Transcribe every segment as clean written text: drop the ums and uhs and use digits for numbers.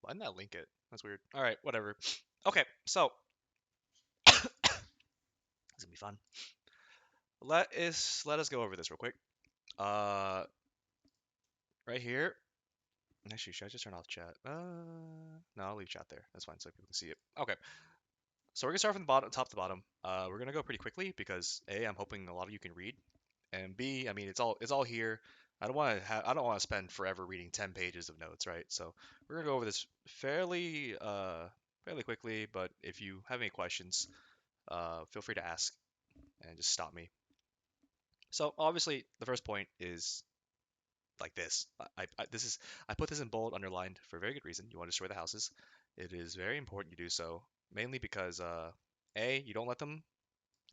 Why didn't that link it? That's weird. All right, whatever. Okay, so it's gonna be fun. Let us go over this real quick. Uh, right here. Actually, should I just turn off chat? No, I'll leave chat there. That's fine, so people can see it. Okay, so we're gonna start from the bottom, top to bottom. We're gonna go pretty quickly because A, I'm hoping a lot of you can read, and B, I mean it's all here. I don't want to spend forever reading 10 pages of notes, right? So we're gonna go over this fairly quickly. But if you have any questions, feel free to ask and just stop me. So obviously the first point is like this. I put this in bold, underlined for a very good reason. You want to destroy the houses. It is very important you do so, mainly because A, you don't let them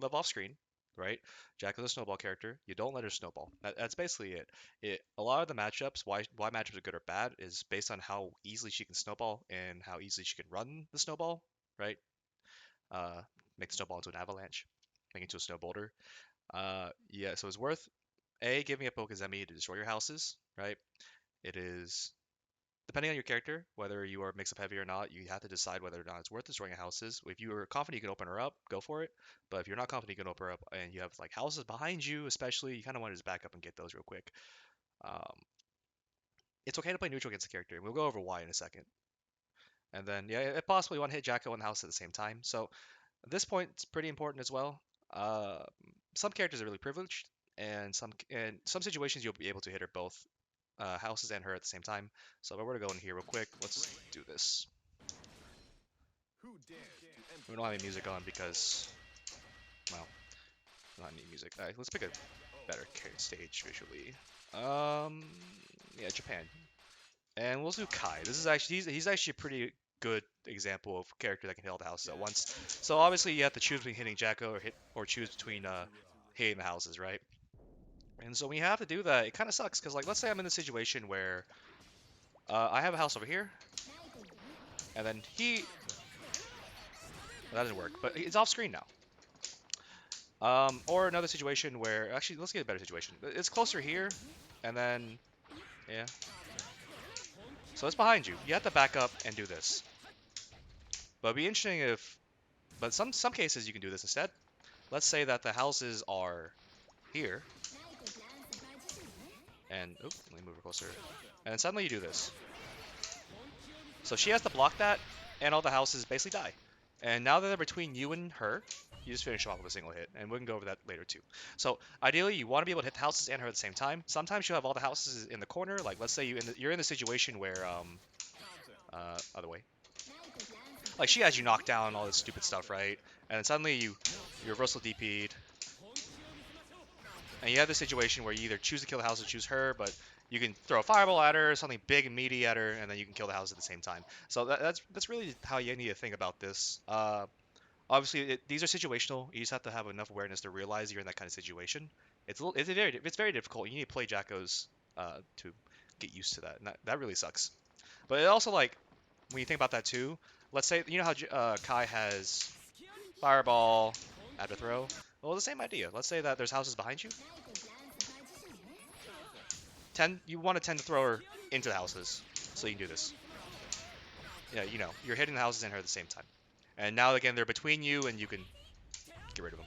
live off screen, right? Jack is a snowball character. You don't let her snowball. That's basically it. A lot of the matchups, why matchups are good or bad, is based on how easily she can snowball and how easily she can run the snowball, right? Uh, make the snowball into an avalanche, make it into a snow boulder. Yeah, so it's worth A, giving a Pokezemi to destroy your houses, right? It is depending on your character, whether you are mix up heavy or not, you have to decide whether or not it's worth destroying a houses. If you are confident you can open her up, go for it. But if you're not confident you can open her up and you have like houses behind you, especially, you kind of want to just back up and get those real quick. Um, it's okay to play neutral against a character, and we'll go over why in a second. And then, yeah, it possibly one hit Jacko in the house at the same time. So at this point, it's pretty important as well. Uh, some characters are really privileged, and some situations you'll be able to hit her both houses and her at the same time. So if I were to go in here real quick, let's do this. We don't have any music on because, well, we don't need music. Alright, let's pick a better stage visually. Um, yeah, Japan. And we'll do Kai. This is actually he's actually a pretty good example of a character that can hit all the houses at once. So obviously you have to choose between hitting Jacko or choose between hitting the houses, right? And so when you have to do that, it kind of sucks because like let's say I'm in a situation where I have a house over here, and then that didn't work, but it's off screen now. Or another situation where actually let's get a better situation. It's closer here, and then yeah. So it's behind you. You have to back up and do this. But it'd be interesting if, but some cases you can do this instead. Let's say that the houses are here, and oop, let me move her closer. And then suddenly you do this. So she has to block that, and all the houses basically die. And now that they're between you and her, you just finish them off with a single hit, and we can go over that later too. So ideally, you want to be able to hit the houses and her at the same time. Sometimes you'll have all the houses in the corner. Like let's say you're in the situation where other way. Like she has you knocked down and all this stupid stuff, right? And then suddenly you reversal DP'd, and you have the situation where you either choose to kill the house or choose her, but you can throw a fireball at her, something big and meaty at her, and then you can kill the house at the same time. So that's really how you need to think about this. Obviously, these are situational. You just have to have enough awareness to realize you're in that kind of situation. It's very difficult. You need to play Jackos to get used to that, and that really sucks. But it also like when you think about that too. Let's say you know how Kai has fireball after throw. Well, the same idea. Let's say that there's houses behind you. You want to tend to throw her into the houses, so you can do this. Yeah, you're hitting the houses and her at the same time. And now again, they're between you, and you can get rid of them.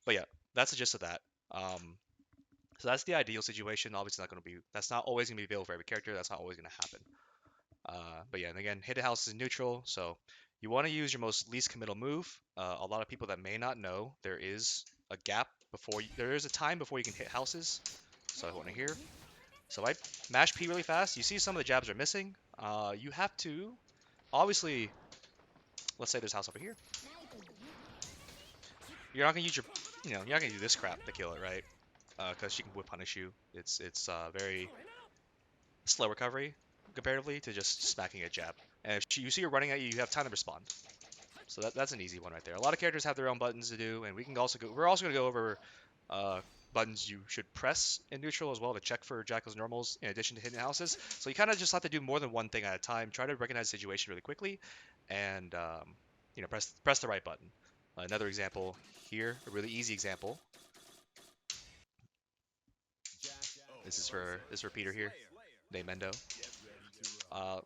But yeah, that's the gist of that. So that's the ideal situation. Obviously, that's not always gonna be available for every character. That's not always gonna happen. But yeah, and again, hidden house is neutral, so you want to use your most least committal move. A lot of people that may not know, there is a gap there is a time before you can hit houses. So I want to here. So I mash P really fast. You see some of the jabs are missing. You have to, obviously, let's say there's a house over here. You're not gonna use you're not gonna do this crap to kill it, right? Because she can whip punish you. It's very slow recovery comparatively to just smacking a jab. And if you see her running at you, you have time to respond. So that's an easy one right there. A lot of characters have their own buttons to do, and we're also going to go over buttons you should press in neutral as well to check for Jackal's normals in addition to hidden houses. So you kind of just have to do more than one thing at a time. Try to recognize the situation really quickly, and press the right button. Another example here, a really easy example. This is for Peter here, named Mendo. Uh,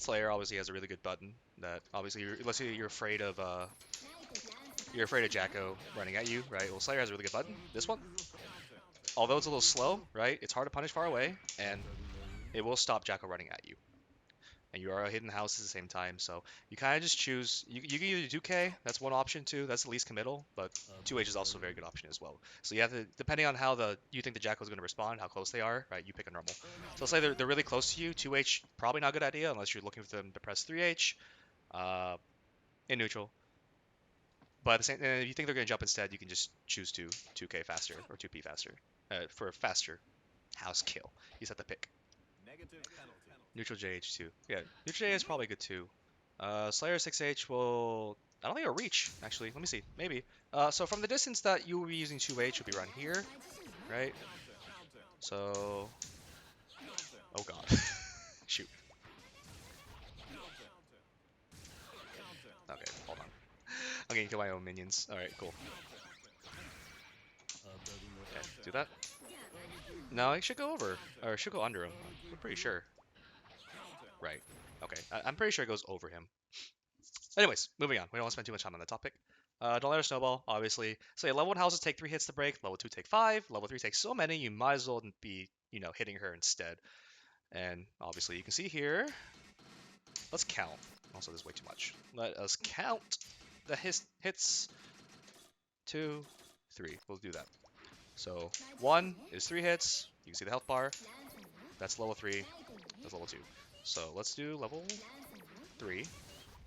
Slayer obviously has a really good button that obviously let's say you're afraid of Jacko running at you, right? Well, Slayer has a really good button. This one, although it's a little slow, right? It's hard to punish far away, and it will stop Jacko running at you. And you are hitting the house at the same time, so you kind of just choose. You can either do K, that's one option too. That's the least committal, but 2H is also a very good option as well. So you have to, depending on how you think the Jacko is going to respond, how close they are, right? You pick a normal. So let's say they're really close to you. 2H probably not a good idea unless you're looking for them to press 3H uh, in neutral. But at the same, if you think they're going to jump instead, you can just choose to 2K faster or 2P faster for a faster house kill. You just have to pick. Neutral JH2. Yeah, neutral JH is probably good too. Slayer 6H will. I don't think it'll reach, actually. Let me see. Maybe. So from the distance that you will be using 2H will be around here, right? So. Oh god. Shoot. Okay, hold on. I'm gonna kill my own minions. Alright, cool. Okay, do that. No, it should go over. Or it should go under him. I'm pretty sure. Right. Okay. I'm pretty sure it goes over him. Anyways, moving on. We don't want to spend too much time on that topic. Don't let her snowball, obviously. So yeah, level 1 houses take 3 hits to break. Level 2 take 5. Level 3 takes so many, you might as well be, hitting her instead. And obviously, you can see here. Let's count. Also, there's way too much. Let us count the hits. 2, 3. We'll do that. So 1 is 3 hits. You can see the health bar. That's level 3. That's level 2. So let's do level 3.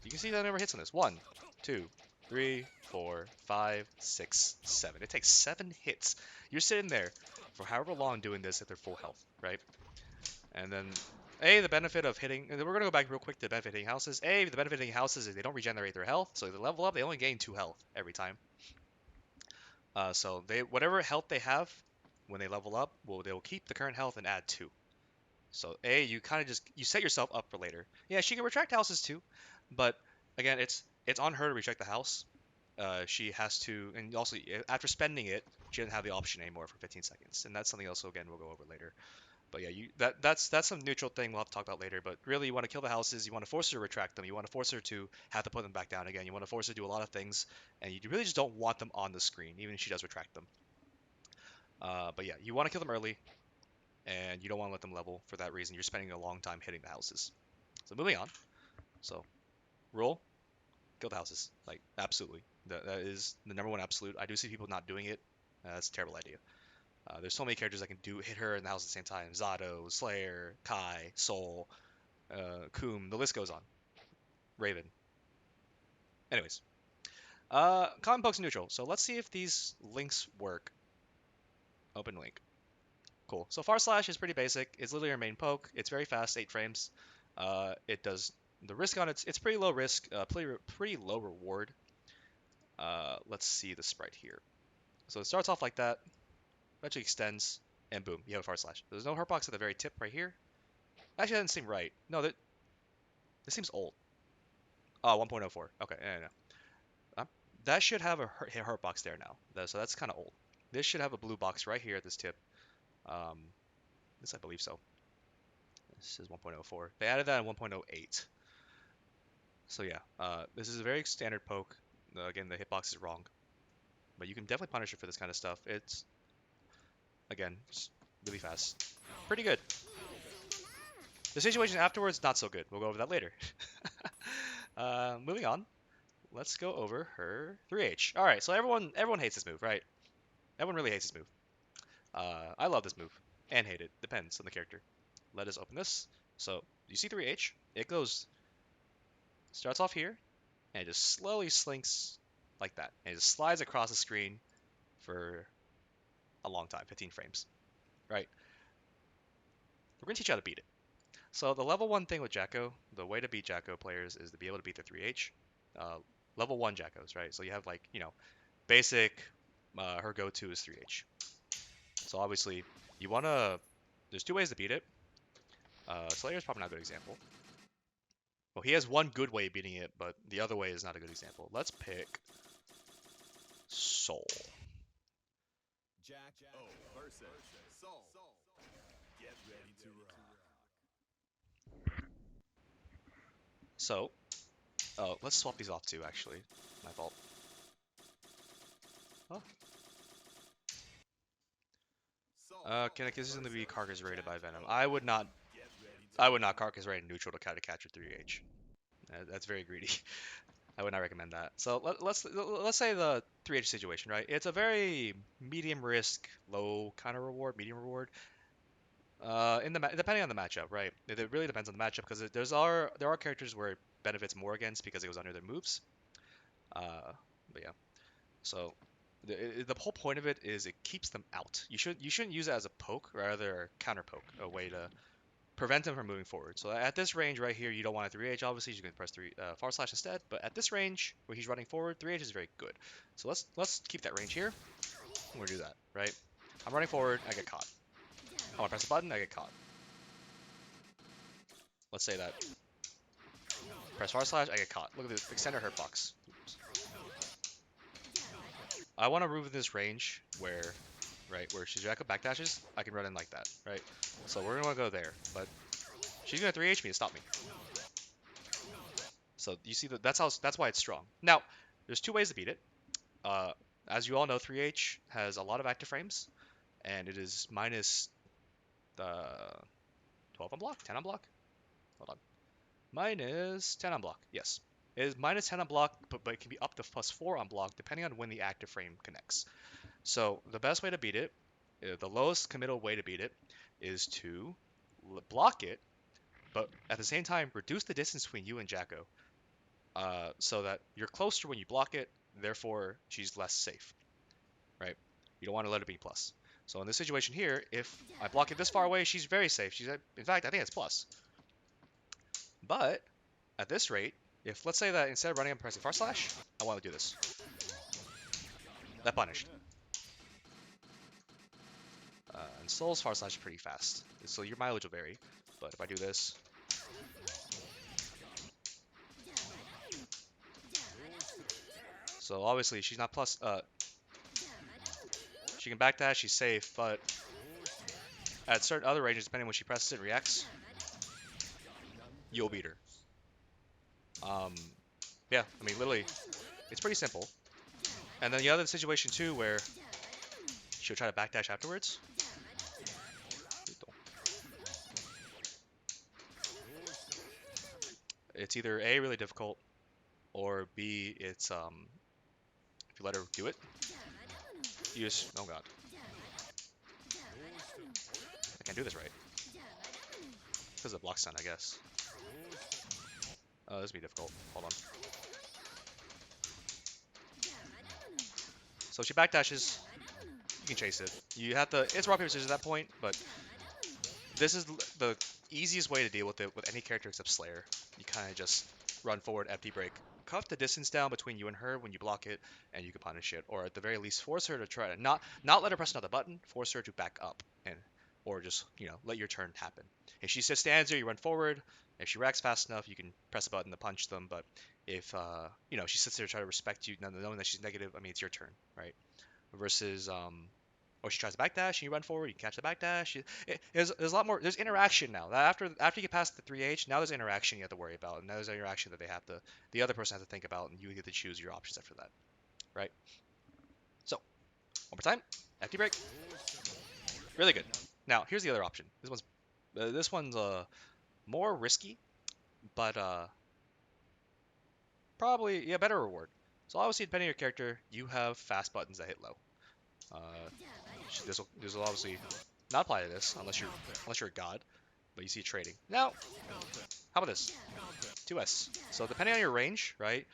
You can see the number of hits on this. 1, 2, 3, 4, 5, 6, 7. It takes 7 hits. You're sitting there for however long doing this at their full health, right? And then, the benefit of hitting, and we're going to go back real quick to the benefit of hitting houses. The benefit of hitting houses is they don't regenerate their health. So if they level up, they only gain 2 health every time. So whatever health they have when they level up, they will keep the current health and add 2. So you kind of you set yourself up for later. Yeah, she can retract houses too, but again, it's on her to retract the house. She has to, and also after spending it, she doesn't have the option anymore for 15 seconds, and that's something else. Again, we'll go over later. But yeah, that's some neutral thing we'll have to talk about later. But really, you want to kill the houses. You want to force her to retract them. You want to force her to have to put them back down again. You want to force her to do a lot of things, and you really just don't want them on the screen, even if she does retract them. But yeah, you want to kill them early, and you don't want to let them level for that reason. You're spending a long time hitting the houses. So moving on. So rule, kill the houses. Like absolutely, that is the number one absolute. I do see people not doing it. That's a terrible idea. There's so many characters that can hit her in the house at the same time. Zato, Slayer, Kai, Soul, Koom. The list goes on. Raven. Anyways, common pokes neutral. So let's see if these links work. Open link. Cool. So far slash is pretty basic. It's literally your main poke. It's very fast, 8 frames. It does the risk on it's pretty low risk, pretty low reward. Let's see the sprite here. So it starts off like that, eventually extends, and boom, you have a far slash. There's no hurt box at the very tip right here. Actually, that doesn't seem right. No, this seems old. Oh, 1.04. Okay, no. That should have a hurt box there now. So that's kind of old. This should have a blue box right here at this tip. This I believe so. This is 1.04. They added that in 1.08. So yeah, this is a very standard poke. Again, the hitbox is wrong, but you can definitely punish it for this kind of stuff. It's again just really fast, pretty good. The situation afterwards not so good. We'll go over that later. Moving on, let's go over her 3H. All right, so everyone hates this move, right? Everyone really hates this move. I love this move and hate it. Depends on the character. Let us open this. So you see 3H. It starts off here and it just slowly slinks like that. And it just slides across the screen for a long time, 15 frames, right? We're going to teach you how to beat it. So the level 1 thing with Jacko, the way to beat Jacko players is to be able to beat the 3H. Level 1 Jackos, right? So you have basic, her go-to is 3H. So obviously, there's 2 ways to beat it. Slayer's probably not a good example. Well, he has one good way of beating it, but the other way is not a good example. Let's pick Soul. Jack versus Soul. Get ready to rock. So, oh, let's swap these off too, actually. My fault. Oh. This is going to be Carcass rated by Venom. I would not Carcass rated neutral to catch a 3H. That's very greedy. I would not recommend that. So let's say the 3H situation, right? It's a very medium risk, low kind of reward, medium reward. Depending on the matchup, right? It really depends on the matchup because there are characters where it benefits more against because it goes under their moves. But yeah, so the whole point of it is it keeps them out. You shouldn't use it as a poke, rather counter poke, a way to prevent him from moving forward. So at this range right here, you don't want a 3H. Obviously, you're going to press forward slash instead. But at this range where he's running forward, 3H is very good. So let's keep that range here. And we're gonna do that, right? I'm running forward, I get caught. I want to press the button, I get caught. Let's say that. Press forward slash, I get caught. Look at the extended hurt box. Oops. I want to move in this range where, right, where Shizaka backdashes, I can run in like that, right? So we're gonna go there, but she's gonna 3H me to stop me. So you see that's why it's strong. Now, there's two ways to beat it. Uh, as you all know, 3H has a lot of active frames, and it is minus 12 on block, 10 on block. Hold on, minus 10 on block. Yes, it is minus 10 on block, but it can be up to plus 4 on block depending on when the active frame connects. So the best way to beat it, the lowest committal way to beat it, is to block it, but at the same time reduce the distance between you and Jacko. So that you're closer when you block it, therefore she's less safe, right? You don't want to let it be plus. So in this situation here, if I block it this far away, she's very safe. In fact, I think it's plus. But at this rate, if let's say that instead of running and pressing far slash, I want to do this. That punished. And Soul's far slash is pretty fast, so your mileage will vary. But if I do this, so obviously she's not plus. She can backdash, she's safe, but at certain other ranges, depending on when she presses it and reacts, you'll beat her. Yeah, I mean, literally, it's pretty simple. And then the other situation too, where she'll try to backdash afterwards. It's either A, really difficult, or B, it's if you let her do it, you just, oh god, I can't do this right. Because of the block stun, I guess. This will be difficult. Hold on. So if she backdashes, you can chase it. You have to, it's rock, paper, scissors at that point, but this is the easiest way to deal with it with any character except Slayer. You kind of just run forward, empty break, cut the distance down between you and her when you block it, and you can punish it. Or at the very least, force her to try to not let her press another button, force her to back up, and or just let your turn happen. If she just stands there, you run forward. If she reacts fast enough, you can press a button to punch them. But if she sits there to try to respect you, knowing that she's negative, I mean it's your turn, right? Versus or she tries to backdash and you run forward, you catch the backdash. There's a lot more. There's interaction now. After you get past the 3H, now there's interaction you have to worry about, and now there's interaction that the other person has to think about, and you get to choose your options after that, right? So one more time, empty break, really good. Now here's the other option. This one's more risky, but probably better reward. So obviously depending on your character, you have fast buttons that hit low. Uh, this will obviously not apply to this unless you're a god, but you see trading. Now, how about this? 2S. So depending on your range, right?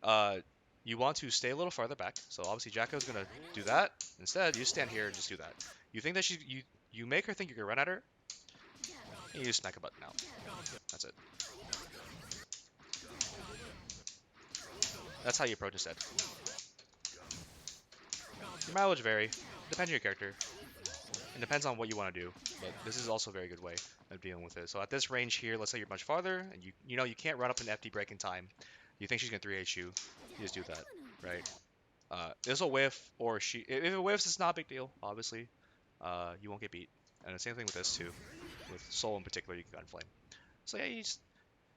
Uh, you want to stay a little farther back. So obviously Jacko's gonna do that. Instead, you stand here and just do that. You think that you make her think you're gonna run at her, and you just smack a button out. That's it. That's how you approach instead. Your mileage vary. Depends on your character. It depends on what you want to do, but this is also a very good way of dealing with it. So at this range here, let's say you're much farther, and you can't run up an FD break in time. You think she's gonna 3H you, you just do that, right? This will whiff, or if it whiffs, it's not a big deal. Obviously, you won't get beat. And the same thing with this too, with Soul in particular, you can gun flame. So yeah,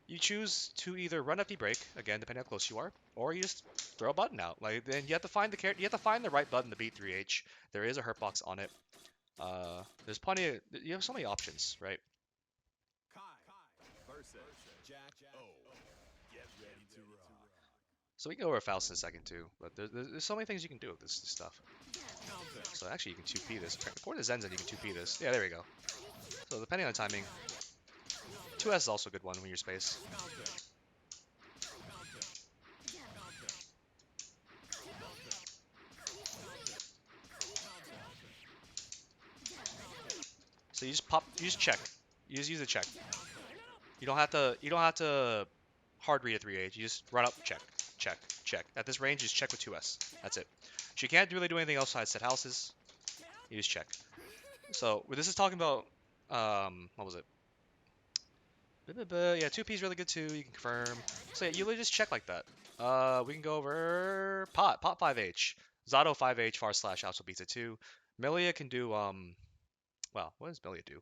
you choose to either run FD break, again, depending how close you are, or you just throw a button out. Like, then you have to find the character, you have to find the right button to beat 3H. There is a hurt box on it. There's plenty of, you have so many options, right? Kai versus Jack O. Get ready to rock. So we can go over Faust in a second too, but there's so many things you can do with this stuff. Counter. So actually you can 2P this. Before the Zenzen you can 2P this. Yeah, there we go. So depending on the timing, 2S is also a good one when you're space. Counter. So you just pop, you just check. You just use a check. You don't have to hard read a 3H. You just run up, check, check, check. At this range, just check with 2S. That's it. So you can't really do anything else besides set houses. You just check. So this is talking about what was it? Yeah, 2P is really good too. You can confirm. So yeah, you literally just check like that. We can go over pot 5H, Zato 5H / also beats it too. Melia can do well, what does Melia do?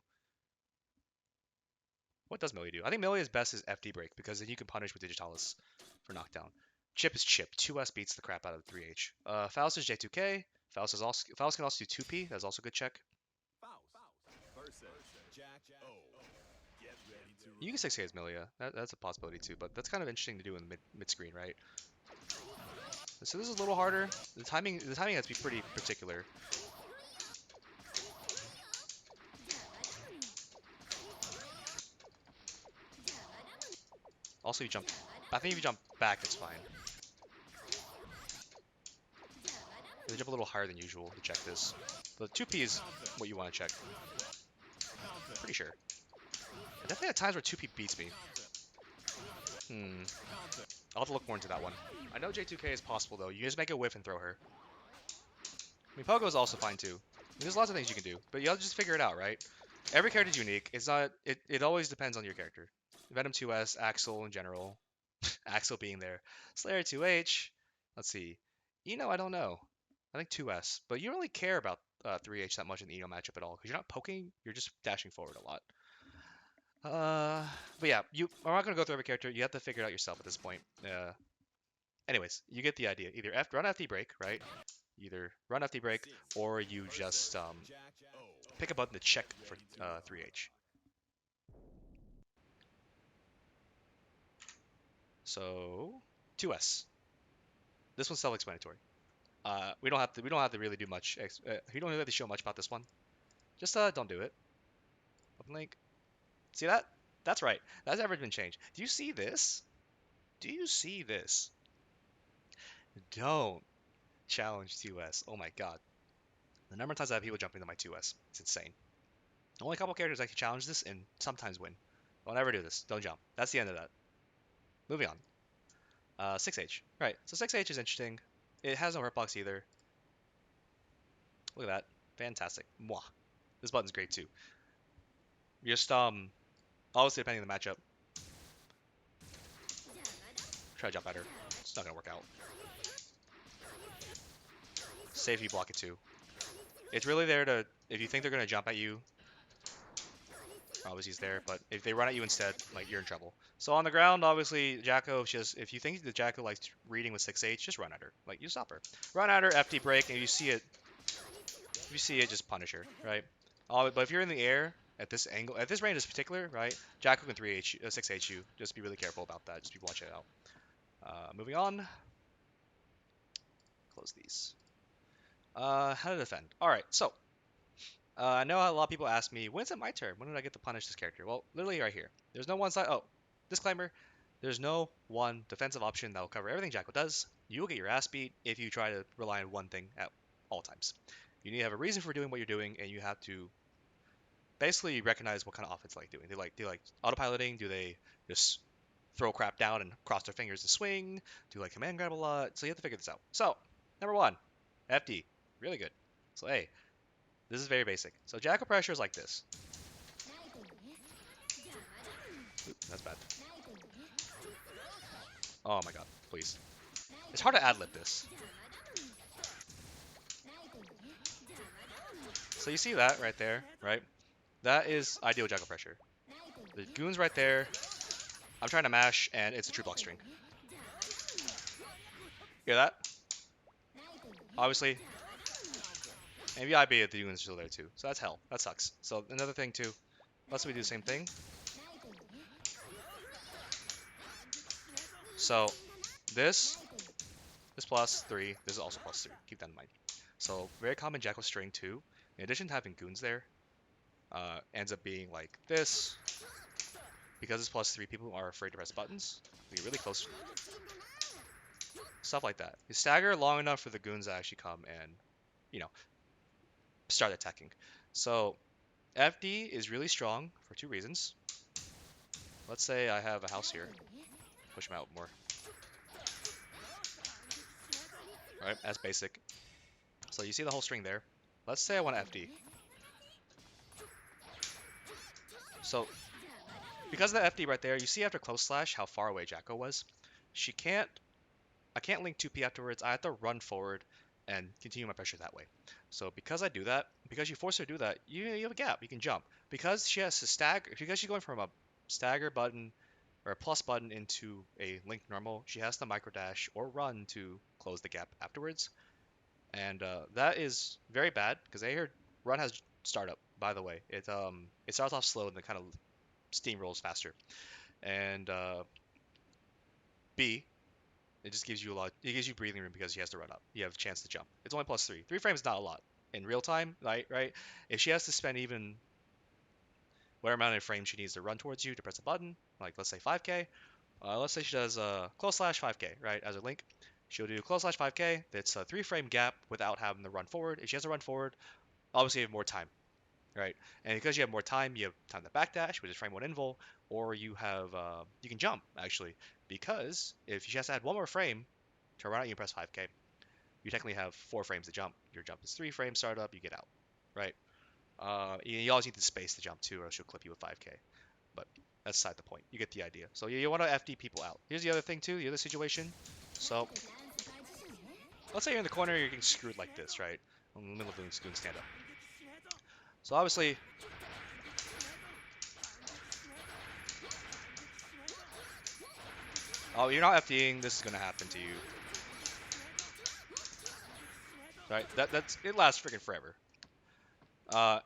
What does Melia do? I think Melia's best is FD break because then you can punish with Digitalis for knockdown. Chip is chip. 2S beats the crap out of 3H. Faust is J2K. Faust can also do 2P. That's also a good check. Faust versus Jack O. Get ready to rock. You can 6K as Melia. That's a possibility too, but that's kind of interesting to do in the mid screen, right? So this is a little harder. The timing has to be pretty particular. Also, you jump. I think if you jump back, it's fine. You jump a little higher than usual to check this. The 2P is what you want to check. Pretty sure. I definitely have times where 2P beats me. I'll have to look more into that one. I know J2K is possible though. You just make a whiff and throw her. I mean, Pogo is also fine too. There's lots of things you can do, but you have to just figure it out, right? Every character is unique. It's not. It always depends on your character. Venom 2S, Axel in general, Axel being there. Slayer 2H. Let's see. Eno, I don't know. I think 2S, but you don't really care about 3H that much in the Eno matchup at all because you're not poking. You're just dashing forward a lot. But yeah, I'm not gonna go through every character. You have to figure it out yourself at this point. Anyways, you get the idea. Either run FD break, right? Either run FD break, or you just pick a button to check for 3H. So 2S. This one's self-explanatory. We don't have to really do much. We don't really have to show much about this one. Just don't do it. Open link. See that? That's right. That's never been changed. Do you see this? Do you see this? Don't challenge 2S. Oh my god. The number of times I have people jumping into my 2S. It's insane. Only a couple characters actually challenge this and sometimes win. Don't ever do this. Don't jump. That's the end of that. Moving on. 6H. Right. So 6H is interesting. It has no hurtbox either. Look at that. Fantastic. Mwah. This button's great too. Just obviously depending on the matchup. Try to jump at her. It's not gonna work out. Save if you block it too. It's really there to, if you think they're gonna jump at you, obviously he's there, but if they run at you instead, like, you're in trouble. So on the ground, obviously Jacko, just if you think that Jacko likes reading with 6H, just run at her. Like, you stop her. Run at her, FD break, and if you see it, just punish her, right? But if you're in the air at this angle, at this range in particular, right? Jacko can 6H you. Just be really careful about that. Just be watching it out. Moving on. Close these. How to defend. All right, so I know a lot of people ask me, when's it my turn? When did I get to punish this character? Well, literally right here. There's no one side. Oh, disclaimer. There's no one defensive option that will cover everything Jacko does. You will get your ass beat if you try to rely on one thing at all times. You need to have a reason for doing what you're doing, and you have to basically recognize what kind of offense they like doing. They like autopiloting? Do they just throw crap down and cross their fingers to swing? Do like command grab a lot? So you have to figure this out. So, number one, FD. Really good. So, hey, this is very basic. So Jacko pressure is like this. Oop, that's bad. Oh my god, please. It's hard to ad-lib this. So you see that right there, right? That is ideal Jacko pressure. The goon's right there. I'm trying to mash, and it's a true block string. Hear that? Obviously, and VIB the unit's still there too. So that's hell. That sucks. So another thing too. Let's we do the same thing. So this is +3. This is also +3. Keep that in mind. So very common Jackal string too. In addition to having goons there, ends up being like this. Because it's +3, people are afraid to press buttons. Be really close. Stuff like that. You stagger long enough for the goons to actually come and, you know, start attacking. So FD is really strong for two reasons. Let's say I have a house here. Push him out more. Right, that's basic. So you see the whole string there. Let's say I want FD. So because of the FD right there, you see after close slash how far away Jacko was. I can't link 2P afterwards. I have to run forward and continue my pressure that way. So because I do that, because you force her to do that, you have a gap. You can jump. Because she has to stagger, because she's going from a stagger button or a plus button into a link normal, she has to micro dash or run to close the gap afterwards. And that is very bad because I heard run has startup. By the way, it starts off slow and then kind of steamrolls faster. And B, it just gives you a lot. It gives you breathing room because she has to run up. You have a chance to jump. It's only +3. 3 frames is not a lot in real time, right? Right. If she has to spend even whatever amount of frames she needs to run towards you to press a button, like let's say 5K. Let's say she does close slash 5K, right? As a link, she'll do close slash 5K. That's a 3 frame gap without having to run forward. If she has to run forward, obviously you have more time, right? And because you have more time, you have time to backdash, which is frame one invul, or you have you can jump actually, because if she has to add one more frame to run out, you press 5K. You technically have 4 frames to jump. Your jump is 3 frames startup, you get out, right? You always need the space to jump too, or she'll clip you with 5K. But that's beside the point. You get the idea. So you want to FD people out. Here's the other thing too, the other situation. So let's say you're in the corner, you're getting screwed like this, right? In the middle of doing stand up. So obviously, oh, you're not FDing. This is gonna happen to you, right? That's it lasts freaking forever. Uh,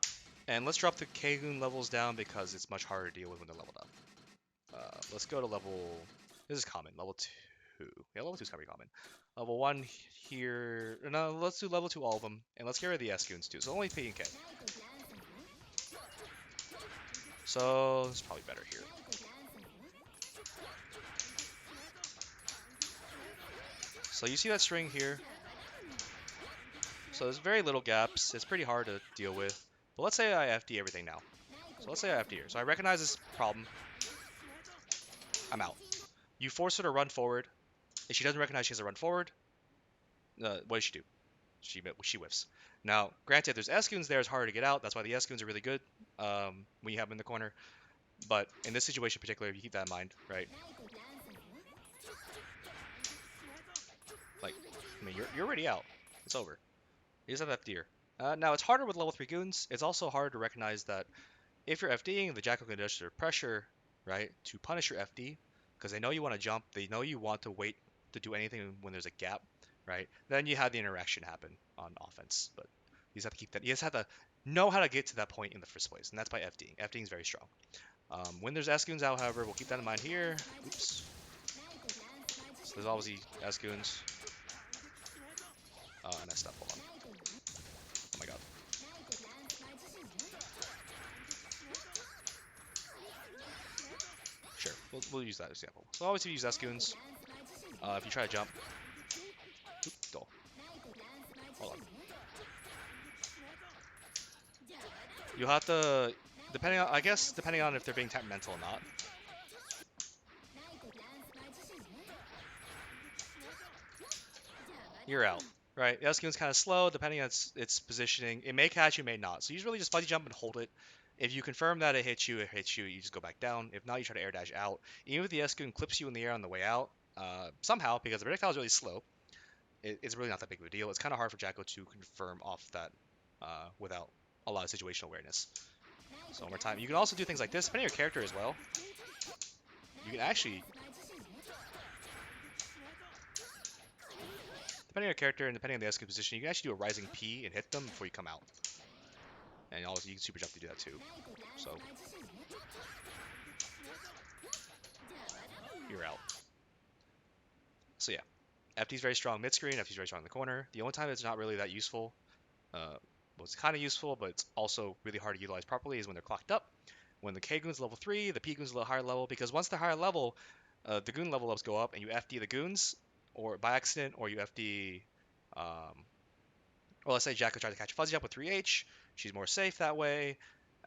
and let's drop the K-Goon levels down because it's much harder to deal with when they're leveled up. Let's go to level. This is common. Level 2. Yeah, level 2 is gonna be common. Level 1 here. No, let's do level 2 all of them, and let's get rid of the S-Goons too. So only P and K. So it's probably better here. So you see that string here. So there's very little gaps. It's pretty hard to deal with. But let's say I FD everything now. So let's say I FD here. So I recognize this problem. I'm out. You force her to run forward. If she doesn't recognize she has to run forward, what does she do? She whiffs. Now, granted, there's S-Goons there. It's harder to get out. That's why the S-Goons are really good when you have them in the corner. But in this situation in particular, you keep that in mind, right? Like, I mean, you're already out. It's over. You just have FD here. Now, it's harder with level 3 goons. It's also hard to recognize that if you're FDing, the Jackal can exert pressure, right, to punish your FD, because they know you want to jump, they know you want to wait to do anything when there's a gap, right? Then you have the interaction happen on offense, but you just have to keep that. You just have to know how to get to that point in the first place, and that's by FDing. FDing is very strong. When there's S-Goons out, however, we'll keep that in mind here. Oops. So there's obviously S-Goons. I messed up. Hold on. Oh my god. Sure, we'll use that example. So always if you use S-Goons, if you try to jump, hold on. You'll have to, depending on if they're being temperamental or not. You're out, right? The S-Goon's kind of slow, depending on its positioning. It may catch you, may not. So usually just fuzzy jump and hold it. If you confirm that it hits you, you just go back down. If not, you try to air dash out. Even if the S-Goon clips you in the air on the way out, somehow, because the projectile is really slow, it's really not that big of a deal. It's kind of hard for Jacko to confirm off that without a lot of situational awareness. So one more time. You can also do things like this, depending on your character as well. you can actually, depending on your character and depending on the escape position, you can actually do a rising P and hit them before you come out. And also you can super jump to do that too. So you're out. So yeah, FD is very strong mid screen. FD is very strong in the corner. The only time it's not really that useful, well, it's kind of useful, but it's also really hard to utilize properly, is when they're clocked up. When the K goon's level 3, the P goon's a little higher level, because once they're higher level, the goon level ups go up, and you FD the goons, or by accident, or you FD, um, well, let's say Jacko tries to catch a fuzzy jump with 3H. She's more safe that way.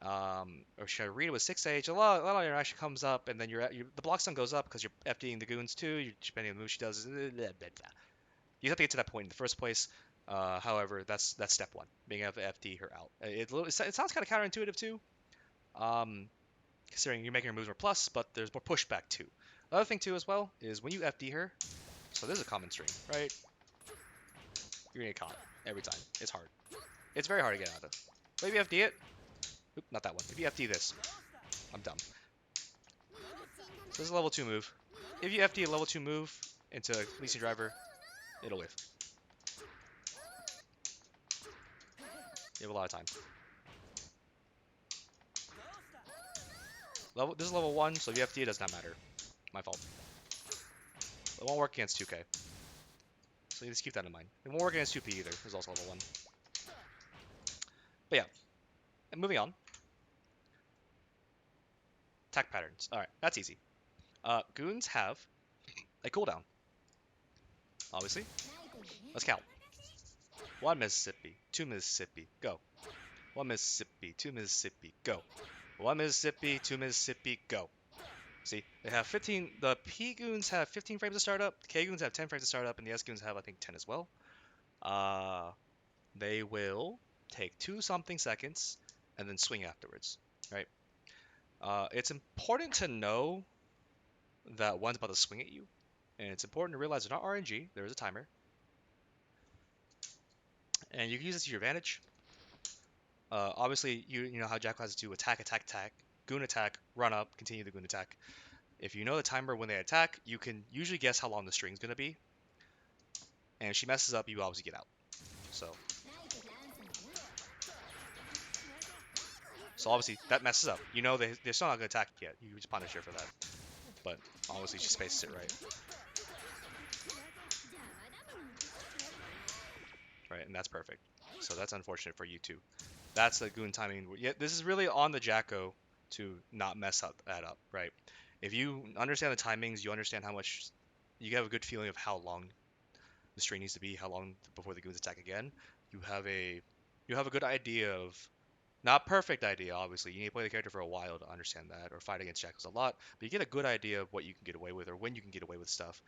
Or should I read it with 6H? A lot of interaction comes up, and then the block stun goes up because you're FDing the goons too. Depending on the move she does. You have to get to that point in the first place. However, that's step one, being able to FD her out. It sounds kind of counterintuitive too, considering you're making her moves more plus, but there's more pushback too. The other thing too as well is when you FD her, so this is a common string, right? You're gonna get caught every time. It's hard. It's very hard to get out of. But if you FD it, oop, not that one. If you FD this, I'm dumb. So this is a level 2 move. If you FD a level 2 move into leasing driver, it'll whiff. You have a lot of time. This is level 1, so if you FD it does not matter. My fault. It won't work against 2K. So you just keep that in mind. It won't work against 2P either. It's also level 1. But yeah. And moving on. Tac Patterns. Alright, that's easy. Goons have a cooldown. Obviously. Let's count. 1 Mississippi, 2 Mississippi, go. 1 Mississippi, 2 Mississippi, go. 1 Mississippi, 2 Mississippi, go. See, they have 15. The P goons have 15 frames to start up. The K goons have 10 frames to start up, and the S goons have, I think, 10 as well. They will take 2 something seconds and then swing afterwards, right? It's important to know that one's about to swing at you, and it's important to realize they're not RNG. There is a timer, and you can use this to your advantage. Obviously, you know how Jack has to attack, attack, attack, goon attack, run up, continue the goon attack. If you know the timer when they attack, you can usually guess how long the string's going to be. And if she messes up, you obviously get out. So obviously, that messes up. You know they're still not going to attack yet. You just punish her for that. But obviously, she spaces it right. Right, and that's perfect. So that's unfortunate for you too. That's the goon timing. Yeah, this is really on the Jacko to not mess that up, right? If you understand the timings, you understand how much, you have a good feeling of how long the string needs to be, how long before the goons attack again. You have a good idea of, not perfect idea, obviously. You need to play the character for a while to understand that, or fight against Jackals a lot. But you get a good idea of what you can get away with, or when you can get away with stuff,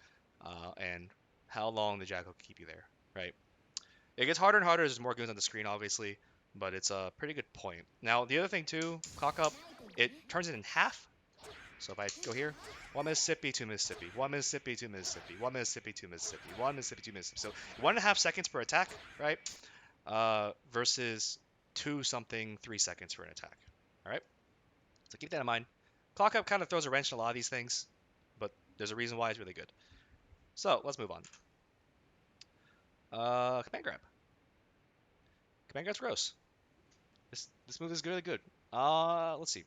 and how long the Jackal can keep you there, right? It gets harder and harder as there's more goons on the screen, obviously, but it's a pretty good point. Now, the other thing too, cock up, it turns it in half. So if I go here, 1 Mississippi, 2 Mississippi, 1 Mississippi, 2 Mississippi, 1 Mississippi, 2 Mississippi, 1 Mississippi, 2 Mississippi. So 1.5 seconds per attack, right? Versus 2 something 3 seconds for an attack. All right. So keep that in mind. Clock up kind of throws a wrench in a lot of these things, but there's a reason why it's really good. So let's move on. Command grab. Command grab's gross. This move is really good. Let's see.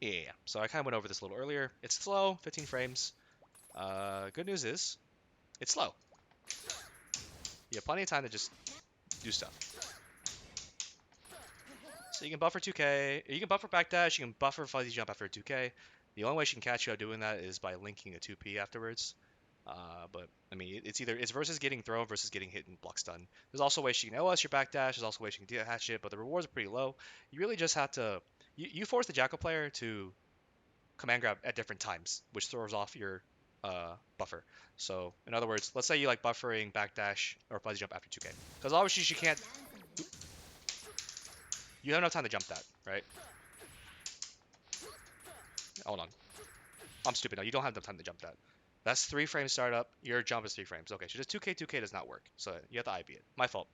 Yeah. So I kind of went over this a little earlier. It's slow, 15 frames. Good news is, it's slow. You have plenty of time to just do stuff. So you can buffer 2K, you can buffer backdash, you can buffer fuzzy jump after 2K. The only way she can catch you out doing that is by linking a 2P afterwards. But I mean, it's versus getting thrown versus getting hit and block stun. There's also ways she can LS your backdash. There's also ways she can detach it, but the rewards are pretty low. You really just have to, you force the Jackal player to command grab at different times, which throws off your buffer. So in other words, let's say you like buffering backdash or fuzzy jump after 2K, because obviously she can't. You have enough time to jump that, right? Hold on. I'm stupid. No, you don't have enough time to jump that. That's 3 frames startup. Your jump is 3 frames. Okay, so just 2K, 2K does not work. So you have to IB it. My fault.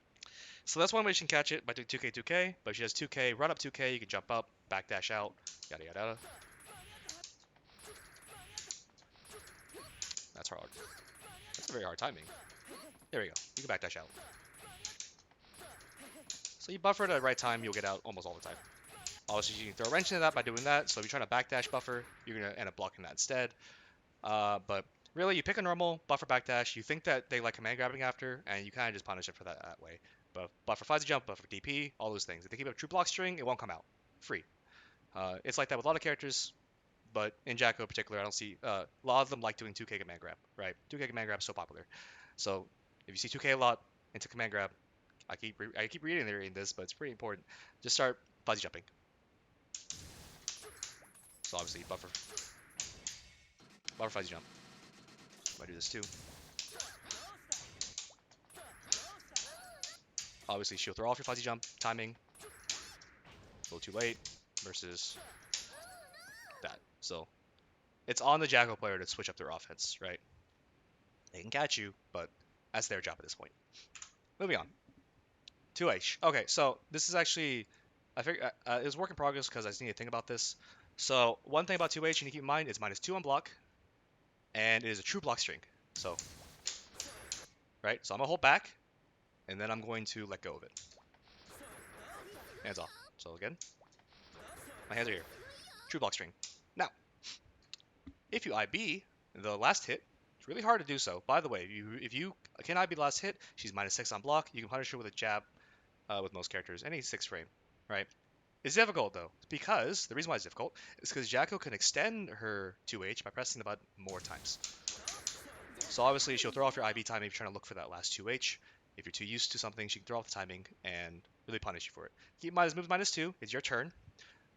So that's one way she can catch it, by doing 2K, 2K. But if she has 2K, run up 2K, you can jump up, backdash out, yada yada yada. That's a very hard timing. There we go. You can backdash out. So you buffer at the right time, you'll get out almost all the time. Obviously, you can throw a wrench into that by doing that. So if you're trying to backdash buffer, you're going to end up blocking that instead. But really, you pick a normal buffer backdash. You think that they like command grabbing after, and you kind of just punish it for that way. But buffer fuzzy jump, buffer DP, all those things. If they keep a true block string, it won't come out. Free. It's like that with a lot of characters, but in Jacko in particular, I don't see a lot of them like doing 2K command grab, right? 2K command grab is so popular. So if you see 2K a lot into command grab, I keep reading this, but it's pretty important. Just start fuzzy jumping. So obviously buffer fuzzy jump. I might do this too. Obviously she'll throw off your fuzzy jump timing. A little too late versus that. So it's on the Jacko player to switch up their offense, right? They can catch you, but that's their job at this point. Moving on. 2H. Okay, so this is actually, I figured it was work in progress because I just need to think about this. So one thing about 2H you need to keep in mind is -2 on block, and it is a true block string. So, right? So I'm gonna hold back, and then I'm going to let go of it. Hands off. So again, my hands are here. True block string. Now, if you IB the last hit, it's really hard to do so. By the way, if you can IB the last hit, she's -6 on block. You can punish her with a jab with most characters, any 6 frame, right? It's difficult though, because the reason why it's difficult is because Jacko can extend her 2H by pressing the button more times. So obviously she'll throw off your IB timing if you're trying to look for that last 2H. If you're too used to something, she can throw off the timing and really punish you for it. Keep in mind, this moves -2. It's your turn,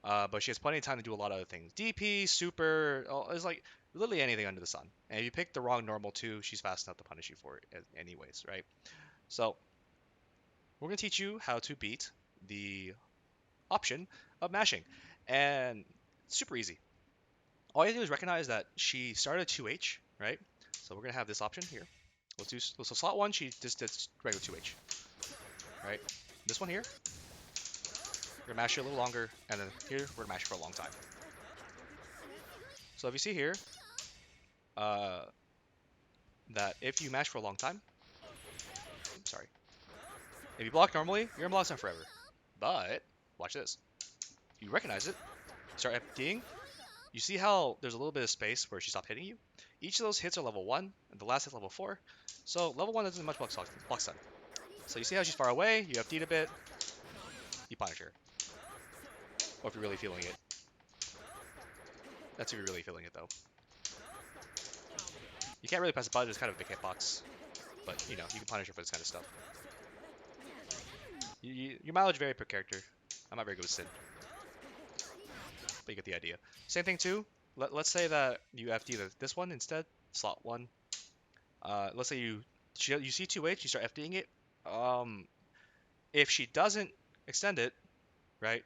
but she has plenty of time to do a lot of other things. DP, super, it's like literally anything under the sun. And if you pick the wrong normal too, she's fast enough to punish you for it anyways, right? So we're going to teach you how to beat the option of mashing. And it's super easy. All you have to do is recognize that she started 2H, right? So we're going to have this option here. Let's do, so slot 1, she just did regular 2H, right? This one here, we're going to mash it a little longer, and then here, we're going to mash it for a long time. So if you see here, that if you mash for a long time, sorry, if you block normally, you're going to block time forever. But, watch this. You recognize it, start FDing, you see how there's a little bit of space where she stopped hitting you? Each of those hits are level 1, and the last hit's level 4. So level 1 doesn't much block stun. So you see how she's far away, you FD'd a bit, you punish her. Or if you're really feeling it. That's if you're really feeling it though. You can't really press a button, it's kind of a big hitbox. But, you know, you can punish her for this kind of stuff. Your mileage vary per character. I'm not very good with Sin. But you get the idea. Same thing too. Let's say that you FD this one instead, slot 1. Let's say you see 2H, you start FDing it. If she doesn't extend it, right?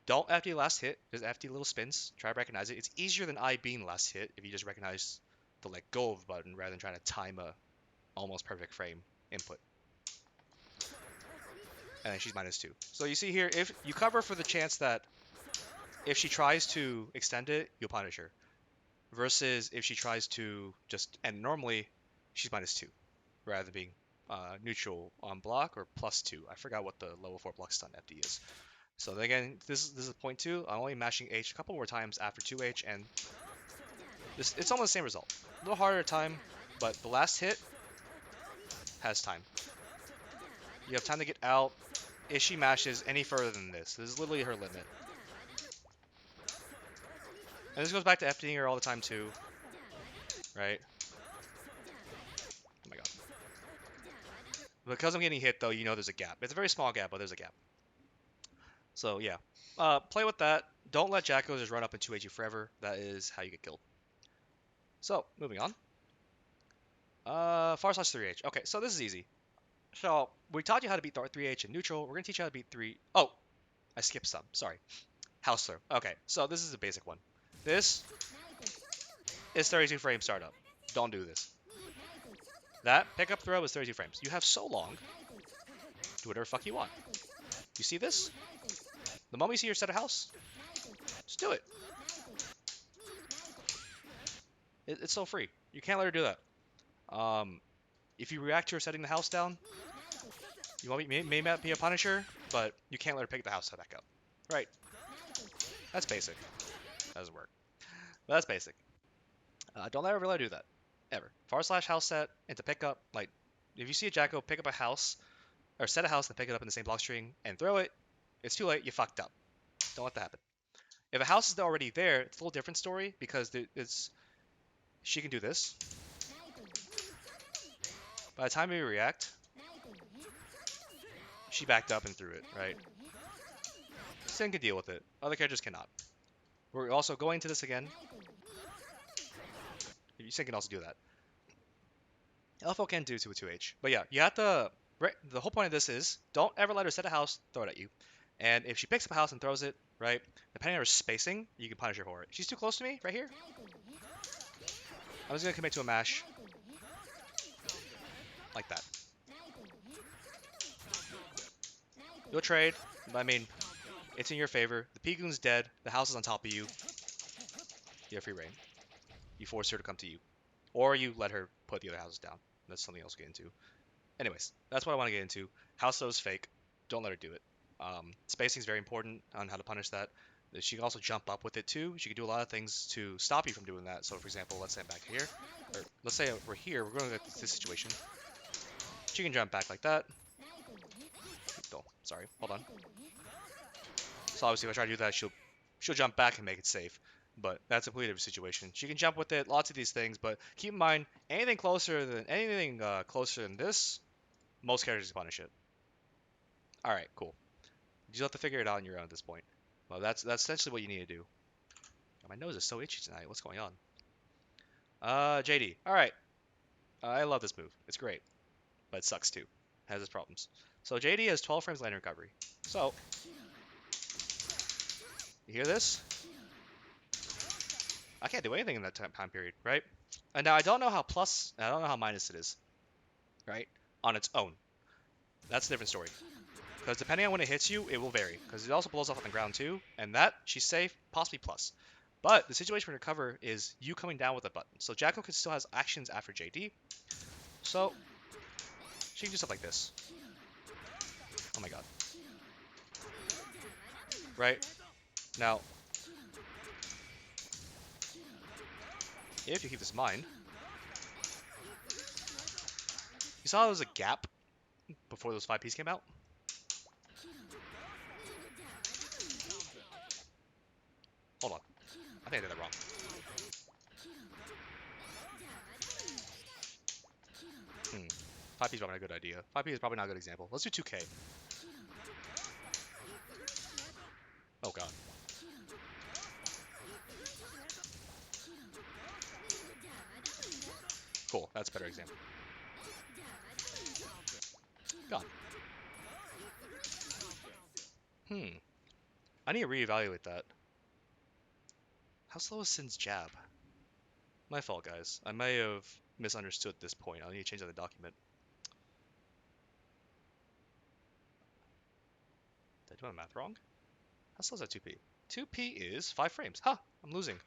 Don't FD last hit, just FD little spins. Try to recognize it. It's easier than I being last hit if you just recognize the let go of button rather than trying to time a almost perfect frame input. And then she's -2. So you see here, if you cover for the chance that if she tries to extend it, you'll punish her. Versus if she tries to just end normally, she's -2. Rather than being neutral on block or +2. I forgot what the level 4 block stun FD is. So then again, this is point 2. I'm only mashing H a couple more times after 2H, and it's almost the same result. A little harder time, but the last hit has time. You have time to get out if she mashes any further than this. This is literally her limit. And this goes back to FDing her all the time too, right? Oh my god. Because I'm getting hit though, you know there's a gap. It's a very small gap, but there's a gap. So yeah, play with that. Don't let Jacko just run up and 2H you forever. That is how you get killed. So, moving on. /3H. Okay, so this is easy. So, we taught you how to beat 3H in neutral. We're going to teach you how to beat 3... Oh, I skipped some. Sorry. House throw. Okay, so this is a basic one. This is 32 frame startup. Don't do this. That pickup throw is 32 frames. You have so long. Do whatever fuck you want. You see this? The moment you see your set of house, just do it. It's so free. You can't let her do that. If you react to her setting the house down, you may not be a Punisher, but you can't let her pick the house set back up. Right. That's basic. Doesn't work. But that's basic. Don't ever let her do that. Ever. / house set into pickup. Like, if you see a Jacko pick up a house, or set a house and pick it up in the same block string and throw it, it's too late. You fucked up. Don't let that happen. If a house is already there, it's a little different story because she can do this. By the time we react, she backed up and threw it, right? Sin can deal with it. Other characters cannot. We're also going to this again. Sin can also do that. LFO can do 2 with 2H. But yeah, you have to... The whole point of this is, don't ever let her set a house, throw it at you. And if she picks up a house and throws it, right, depending on her spacing, you can punish her for it. She's too close to me, right here. I'm just going to commit to a mash. Like that. You'll trade. I mean, it's in your favor. The P-Goon's dead. The house is on top of you. You have free reign. You force her to come to you. Or you let her put the other houses down. That's something else to get into. Anyways, that's what I want to get into. House throw is fake. Don't let her do it. Spacing is very important on how to punish that. She can also jump up with it too. She can do a lot of things to stop you from doing that. So for example, let's say I'm back here. Or let's say we're here. We're going to get this situation. She can jump back like that. Oh, sorry. Hold on. So obviously if I try to do that, she'll jump back and make it safe. But that's a completely different situation. She can jump with it, lots of these things, but keep in mind, anything closer than this, most characters can punish it. Alright, cool. You just have to figure it out on your own at this point. Well, that's essentially what you need to do. My nose is so itchy tonight. What's going on? JD. Alright. I love this move. It's great. But it sucks too. Has its problems. So JD has 12 frames landing recovery. So, you hear this? I can't do anything in that time period, right? And now I don't know how plus, and I don't know how minus it is, right? On its own. That's a different story. Because depending on when it hits you, it will vary. Because it also blows off on the ground too. And that, she's safe, possibly plus. But the situation with recover is you coming down with a button. So Jacko still has actions after JD. So she can do stuff like this. Oh my god. Right? Now, if you keep this in mind, you saw there was a gap before those 5Ps came out? Hold on. I think I did that wrong. Hmm. 5P is probably not a good idea. 5P is probably not a good example. Let's do 2K. Oh god. Cool, that's a better example. God. I need to reevaluate that. How slow is Sin's jab? My fault, guys. I may have misunderstood this point. I need to change that in the document. Did I do my math wrong? How slow is that 2P? 2P is 5 frames. Huh, I'm losing.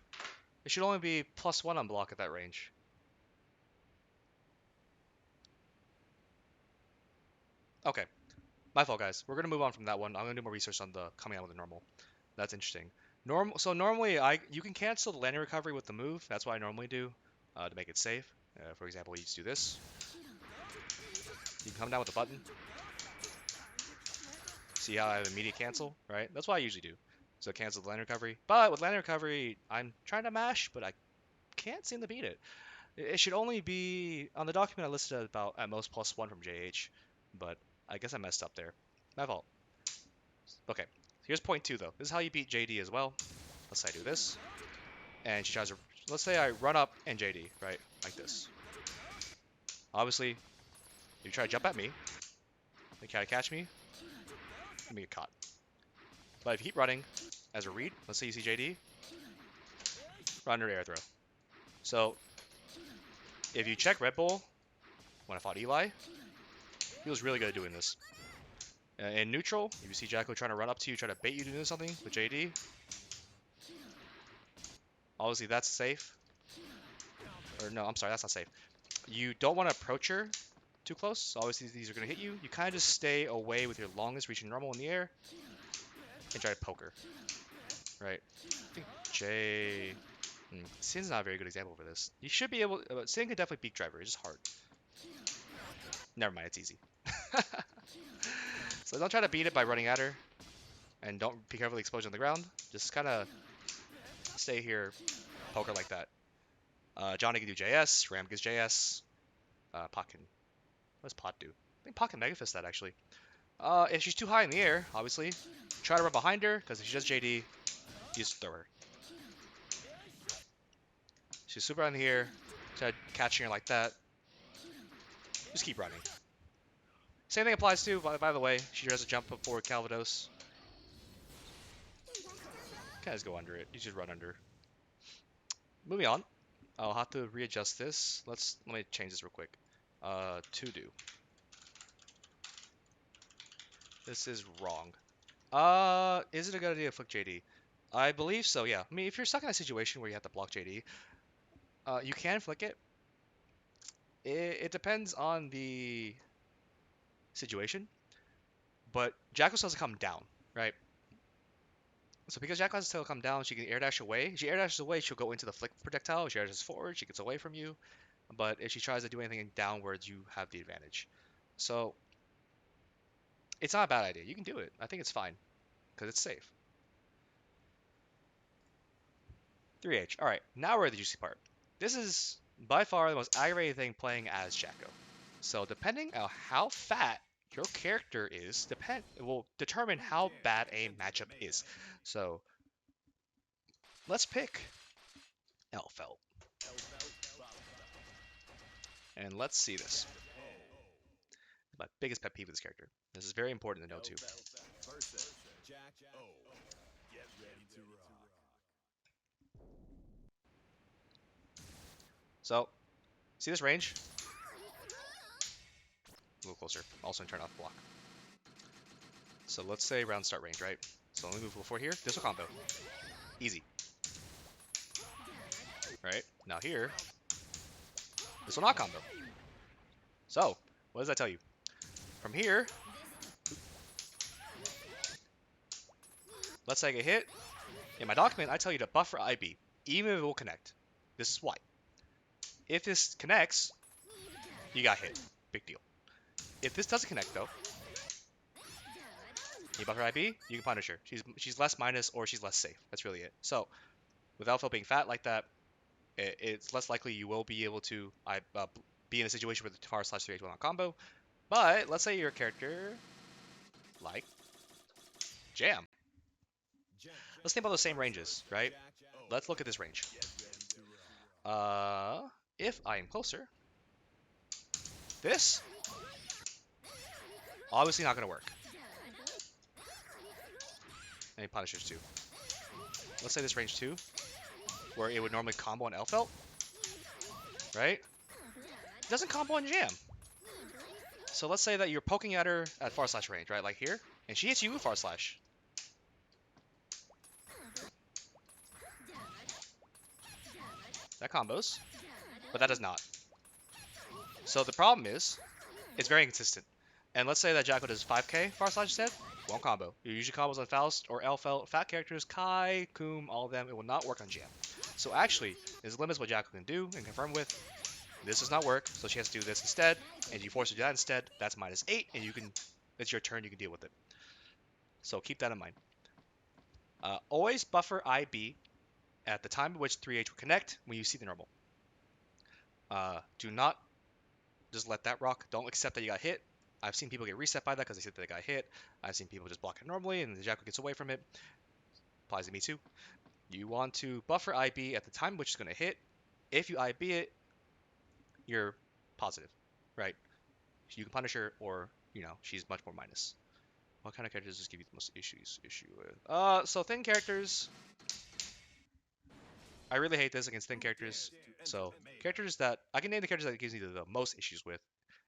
It should only be +1 on block at that range. Okay. My fault, guys. We're going to move on from that one. I'm going to do more research on the coming out with the normal. That's interesting. So normally, you can cancel the landing recovery with the move. That's what I normally do to make it safe. For example, you just do this. You can come down with a button. See how I have immediate cancel, right? That's what I usually do. So cancel the landing recovery. But with landing recovery, I'm trying to mash, but I can't seem to beat it. It should only be, on the document I listed about at most +1 from JH, but I guess I messed up there. My fault. Okay, here's point 2 though. This is how you beat JD as well. Let's say I do this, and she tries to, let's say I run up and JD, right? Like this. Obviously, if you try to jump at me, you try to catch me, let me get caught. But if you keep running as a read, let's say you see JD, run under air throw. So, if you check Red Bull, when I fought Eli, he was really good at doing this. In neutral, if you see Jacko trying to run up to you, try to bait you to do something with JD, obviously that's safe. Or no, I'm sorry, that's not safe. You don't want to approach her too close. So obviously these are going to hit you. You kind of just stay away with your longest reaching normal in the air and try to poke her. Right? I think Jay... Sin's not a very good example for this. You should be able... Sin can definitely beat Driver. It's just hard. Never mind, it's easy. So don't try to beat it by running at her. And don't be carefully exposed on the ground. Just kind of stay here, poke her like that. Johnny can do JS, Ram gives JS. Pot can... What does Pot do? I think Pot can Mega Fist that, actually. If she's too high in the air, obviously, try to run behind her, because if she does JD, you just throw her. She's super high in the air, try catching her like that. Just keep running. Same thing applies to, by the way, she tries to jump before Calvados. Can't just go under it, you should run under. Moving on. I'll have to readjust this. Let me change this real quick. To do. This is wrong. Is it a good idea to flick JD? I believe so, yeah. I mean, if you're stuck in a situation where you have to block JD, you can flick it. It depends on the situation, but Jackal still has to come down, right? So because Jackal has to come down, she can air dash away. If she air dashes away, she'll go into the flick projectile. If she air dashes forward, she gets away from you. But if she tries to do anything downwards, you have the advantage. So it's not a bad idea. You can do it. I think it's fine because it's safe. 3H. All right, now we're at the juicy part. This is by far the most aggravating thing playing as Jacko. So depending on how fat your character is, it will determine how bad a matchup is. So let's pick Elfelt. And let's see this. My biggest pet peeve with this character. This is very important to know too. So, see this range? A little closer. Also turn off block. So let's say round start range, right? So let me move before here. This will combo. Easy. Right? Now here, this will not combo. So, what does that tell you? From here, let's say I get hit. In my document, I tell you to buffer IB, even if it will connect. This is why. If this connects, you got hit. Big deal. If this doesn't connect, though, you buffer IB, you can punish her. She's less minus or she's less safe. That's really it. So, with Alpha being fat like that, it's less likely you will be able to be in a situation where the /3H will not combo. But let's say you're a character like Jam. Let's think about those same ranges, right? Let's look at this range. If I am closer, this obviously not gonna work. Any punishers too. Let's say this range 2, where it would normally combo on Elfelt, right? It doesn't combo on Jam. So let's say that you're poking at her at far slash range, right? Like here, and she hits you with far slash. That combos, but that does not. So the problem is, it's very inconsistent. And let's say that Jacko does 5k far slash instead, won't combo. It usually combos on Faust or Elfelt, fat characters, Kai, Koom, all of them. It will not work on Jam. So actually, there's limits what Jacko can do and confirm with. This does not work, so she has to do this instead, and you force her to do that instead. That's -8, and you can. It's your turn. You can deal with it. So keep that in mind. Always buffer IB at the time at which 3H will connect when you see the normal. Do not just let that rock. Don't accept that you got hit. I've seen people get reset by that because they said that they got hit. I've seen people just block it normally and the Jacko gets away from it. Applies to me too. You want to buffer IB at the time which is going to hit. If you IB it, you're positive, right? You can punish her or, she's much more minus. What kind of characters does this give you the most issue with? So thin characters. I really hate this against thin characters. So characters that I can name the characters that it gives me the most issues with.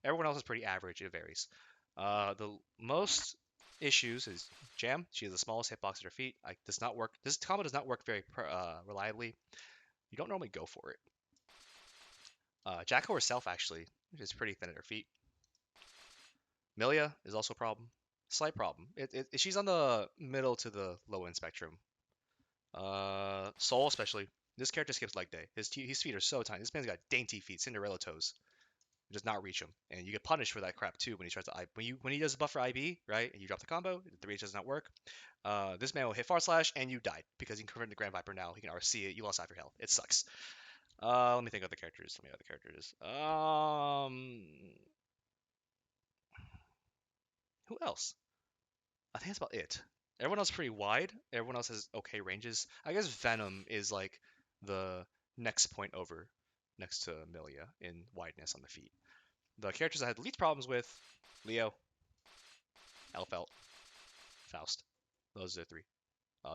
Everyone else is pretty average. It varies. The most issues is Jam. She has the smallest hitbox at her feet. Does not work. This combo does not work very reliably. You don't normally go for it. Jacko herself actually is pretty thin at her feet. Milia is also a problem. Slight problem. She's on the middle to the low end spectrum. Soul especially. This character skips leg day. His feet are so tiny. This man's got dainty feet, Cinderella toes. Does not reach him, and you get punished for that crap too when he tries to when he does buffer IB, right, and you drop the combo, the reach does not work. This man will hit far slash and you died because he can convert the Grand Viper now. He can RC it. You lost half your health. It sucks. Let me think of the characters. Who else? I think that's about it. Everyone else is pretty wide. Everyone else has okay ranges. I guess Venom is like the next point over, next to Milia in wideness on the feet. The characters I had the least problems with: Leo, Elfelt, Faust. Those are the three.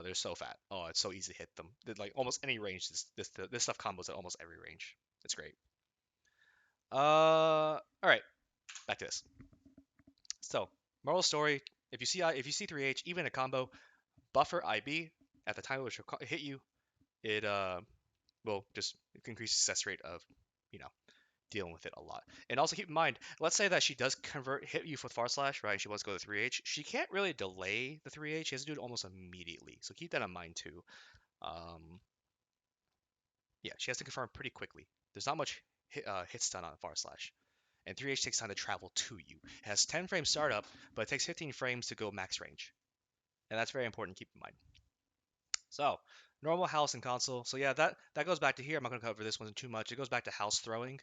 They're so fat. Oh, it's so easy to hit them. Like almost any range. This stuff combos at almost every range. It's great. All right, back to this. So, moral story: if you see 3H, even a combo, buffer IB at the time it will hit you. It will just increase the success rate of, you know, dealing with it a lot. And also keep in mind, let's say that she does hit you with far slash, right? She wants to go to 3H. She can't really delay the 3H. She has to do it almost immediately. So keep that in mind too. Yeah, she has to confirm pretty quickly. There's not much hit stun on far slash. And 3H takes time to travel to you. It has 10 frame startup, but it takes 15 frames to go max range. And that's very important to keep in mind. So, normal house and console. So yeah, that goes back to here. I'm not going to cover this one too much. It goes back to house throwing.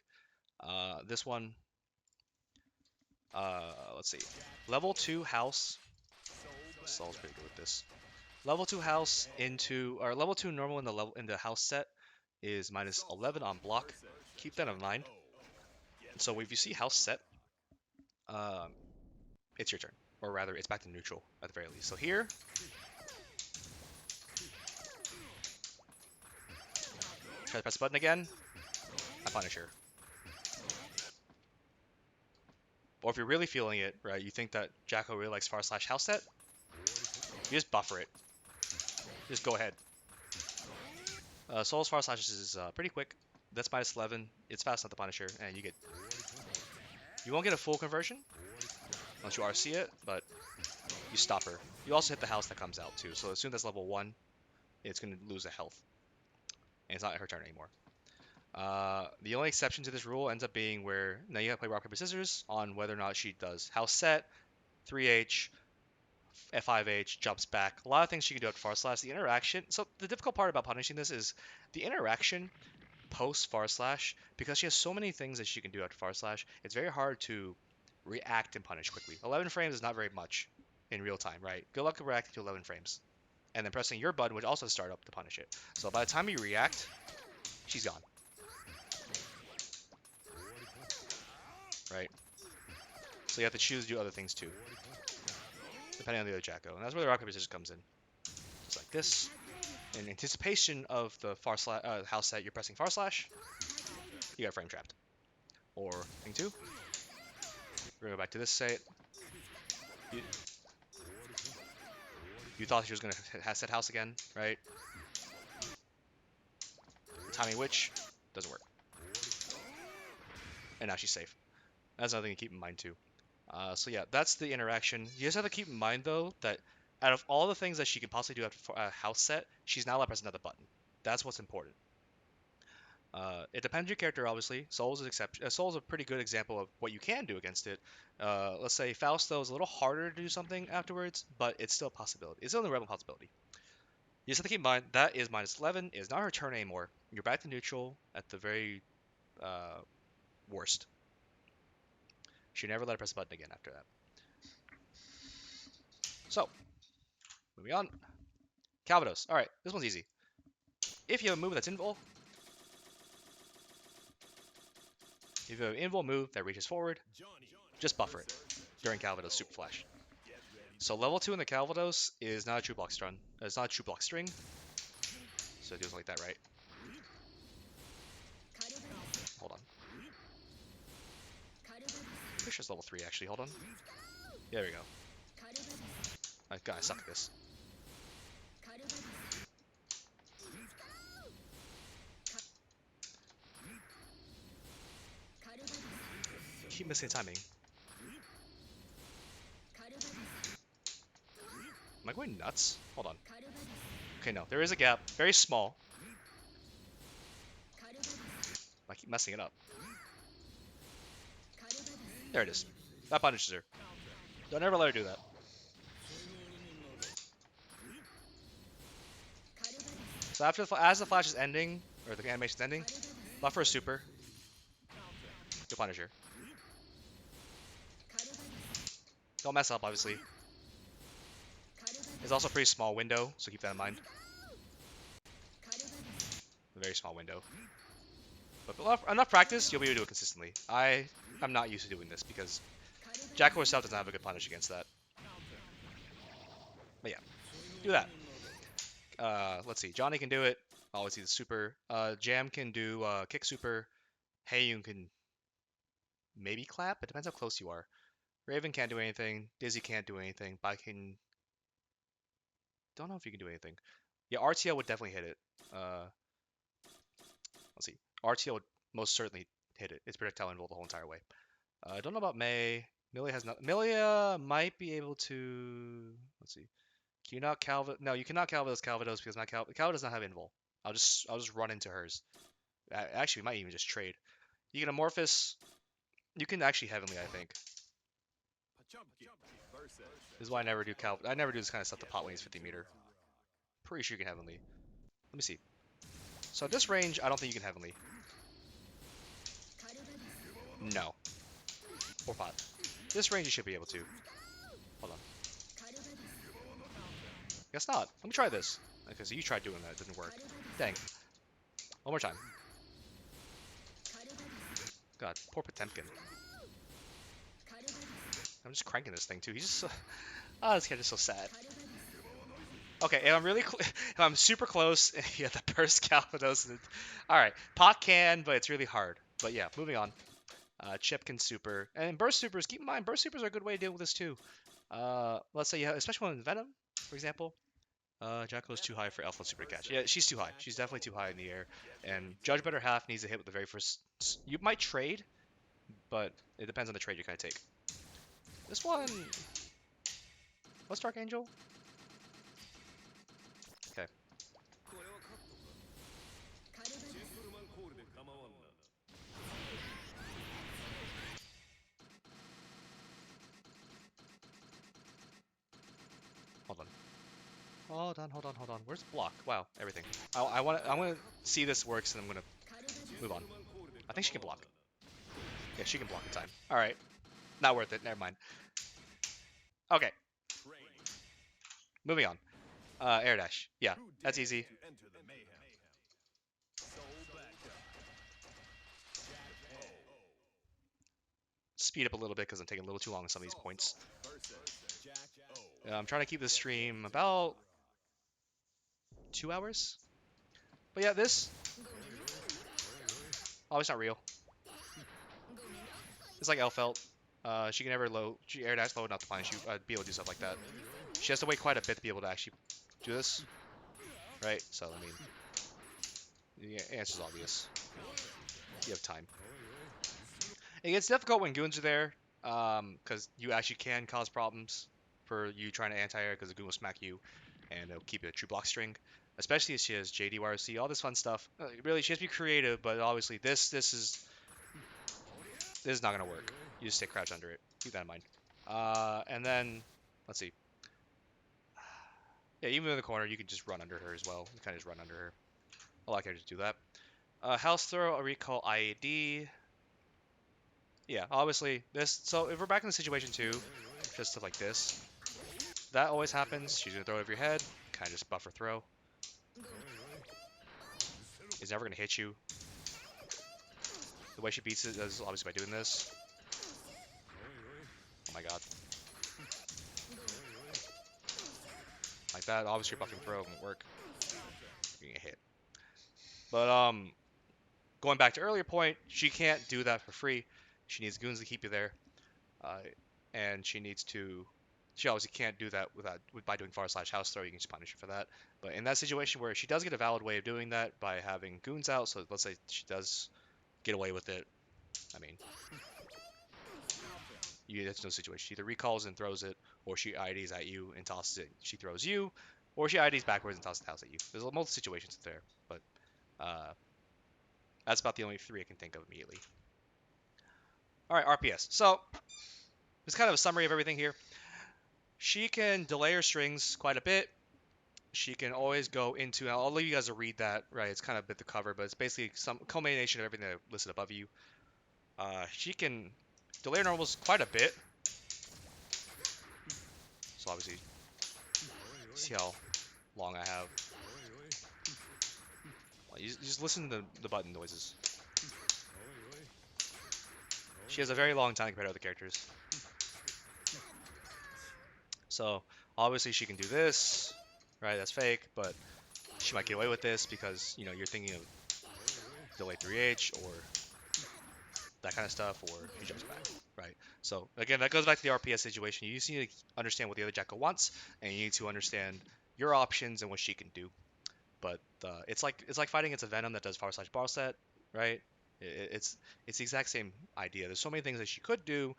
This one, let's see. Level 2 house. Saul's pretty good with this. Level 2 house into, or level 2 normal in the house set is minus 11 on block. Keep that in mind. So if you see house set, it's your turn. Or rather, it's back to neutral at the very least. So here, try to press the button again. I punish her. Or if you're really feeling it, right, you think that Jacko really likes far slash house set, you just buffer it. Just go ahead. Soul's far slash is pretty quick. That's minus 11. It's fast enough to punish her, and you won't get a full conversion unless you RC it, but you stop her. You also hit the house that comes out too. So as soon as that's level 1, it's going to lose a health, and it's not her turn anymore. The only exception to this rule ends up being where now you have to play rock paper scissors on whether or not she does house set, 3H, F5H, jumps back. A lot of things she can do at far slash. The interaction. So the difficult part about punishing this is the interaction post far slash, because she has so many things that she can do after far slash. It's very hard to react and punish quickly. 11 frames is not very much in real time, right? Good luck reacting to 11 frames, and then pressing your button would also start up to punish it. So by the time you react, she's gone. Right? So you have to choose to do other things too, depending on the other Jacko. And that's where the rock paper scissors comes in. Just like this. In anticipation of the house set, you're pressing far slash. You got frame trapped. Or thing two. We're gonna go back to this set. You thought she was gonna set house again, right? The timing witch doesn't work. And now she's safe. That's another thing to keep in mind too. So yeah, that's the interaction. You just have to keep in mind though that out of all the things that she can possibly do after a house set, she's not allowed to press another button. That's what's important. It depends on your character, obviously. Soul's Soul's a pretty good example of what you can do against it. Let's say Fausto is a little harder to do something afterwards, but it's still a possibility. It's still a realm of possibility. You just have to keep in mind that is minus 11. It is not her turn anymore. You're back to neutral at the very worst. She never let her press a button again after that. So, moving on. Calvados. Alright, this one's easy. If you have a move that's invul, if you have an invul move that reaches forward, just buffer it during Calvados Super Flash. So level 2 in the Calvados is not a true block stun. It's not a true block string. So it goes like that, right? Hold on. Pretty sure it's level 3 actually. Hold on. There we go. I suck at this. keep missing the timing. Am I going nuts? Hold on. Okay, no. There is a gap. Very small. I keep messing it up. There it is. That punishes her. Don't ever let her do that. So after as the flash is ending, or the animation's ending, buffer a super. You'll punish her. Don't mess up, obviously. It's also a pretty small window, so keep that in mind. A very small window. But enough practice, you'll be able to do it consistently. I'm not used to doing this because Jacko herself doesn't have a good punish against that. But yeah, do that. Let's see. Johnny can do it. Obviously the super. Jam can do kick super. Heiyun can maybe clap. It depends how close you are. Raven can't do anything. Dizzy can't do anything. But I can. Don't know if you can do anything. Yeah, RTL would definitely hit it. Let's see. RTL would most certainly hit it. It's projectile invul the whole entire way. I don't know about May. Milia has not. Milia might be able to. Let's see. Can you not Calvados? No, you cannot Calvados because my Calvados does not have invul. I'll just run into hers. Actually, we might even just trade. You can Amorphous. You can actually Heavenly, I think. This is why I never do I never do this kind of stuff to pot when he's 50 meter. Pretty sure you can Heavenly. Let me see. So at this range, I don't think you can Heavenly. No. Or pot. This range you should be able to. Hold on. Guess not. Let me try this. Okay, so you tried doing that. It didn't work. Dang. One more time. God, poor Potemkin. I'm just cranking this thing too. He's just so... Oh, this guy's just so sad. Okay, if I'm really if I'm super close, yeah, the burst Calvados. Alright, pot can, but it's really hard. But yeah, moving on. Chip can super. And burst supers, keep in mind, burst supers are a good way to deal with this too. Let's say you have, especially when Venom, for example. Jacko's too high for Alpha Super to catch. Yeah, she's too high. She's definitely too high in the air. And Judge Better Half needs to hit with the very first... You might trade, but it depends on the trade you're going to take. This one... What's Dark Angel? Okay. Hold on. Where's the block? Wow, everything. I want to see this works, and I'm gonna move on. I think she can block. Yeah, she can block in time. All right, not worth it. Never mind. Okay, moving on. Air dash. Yeah, that's easy. Speed up a little bit because I'm taking a little too long on some of these points. I'm trying to keep this stream about 2 hours. But yeah, this. Oh, it's not real. It's like Elfelt. She can never she air dash low enough to punish you. Be able to do stuff like that. She has to wait quite a bit to be able to actually do this, right? So I mean, the answer's obvious. You have time. It gets difficult when goons are there, because you actually can cause problems for you trying to anti-air because the goon will smack you, and it'll keep it a true block string. Especially if she has JDYRC, all this fun stuff. Really, she has to be creative, but obviously this is not gonna work. You just stay crouched under it. Keep that in mind. And then let's see. Yeah, even in the corner, you can just run under her as well. You kind of just run under her. I like her to do that. House throw, a recall IAD. Yeah, obviously this. So if we're back in the situation too, just stuff like this, that always happens. She's gonna throw it over your head. Kind of just buffer throw. He's never gonna hit you. The way she beats it is obviously by doing this. Oh my god. Like that, obviously your buffing throw won't work. You're gonna get hit. But going back to earlier point, she can't do that for free. She needs goons to keep you there, and she needs to. She obviously can't do that by doing far/house throw. You can just punish her for that. But in that situation where she does get a valid way of doing that by having goons out, so let's say she does get away with it. I mean, That's no situation. She either recalls and throws it, or she IDs at you and tosses it. She throws you, or she IDs backwards and tosses the house at you. There's multiple situations there, but uh, that's about the only three I can think of immediately. All right, RPS. So it's kind of a summary of everything here. She can delay her strings quite a bit. She can always go into. I'll leave you guys to read that. Right, it's kind of a bit the cover, but it's basically some culmination of everything that I listed above you. She can delay her normals quite a bit. So obviously, see how long I have. You just listen to the button noises. She has a very long time compared to other characters. So obviously she can do this, right? That's fake, but she might get away with this because you're thinking of delay 3H or that kind of stuff, or he jumps back, right? So again, that goes back to the RPS situation. You just need to understand what the other Jackal wants, and you need to understand your options and what she can do. But it's like fighting against a Venom that does / bar set, right? It's the exact same idea. There's so many things that she could do.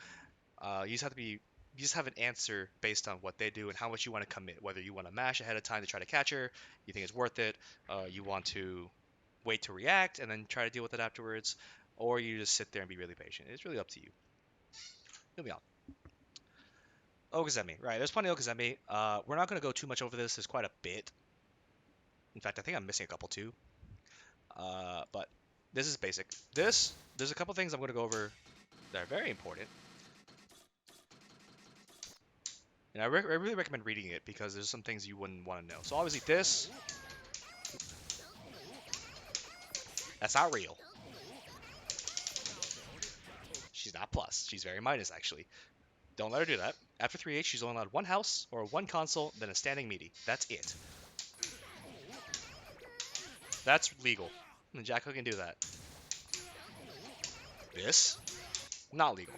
You just have an answer based on what they do and how much you want to commit. Whether you want to mash ahead of time to try to catch her, you think it's worth it. You want to wait to react and then try to deal with it afterwards, or you just sit there and be really patient. It's really up to you. He'll be on. Okazemi, right? There's plenty of Okazemi. We're not going to go too much over this. There's quite a bit. In fact, I think I'm missing a couple too. But this is basic. There's a couple things I'm going to go over that are very important. And I really recommend reading it because there's some things you wouldn't want to know. So obviously that's not real. She's not plus. She's very minus, actually. Don't let her do that. After 3H, she's only allowed one house or one console, then a standing meaty. That's it. That's legal. And Jacko can do that. This? Not legal.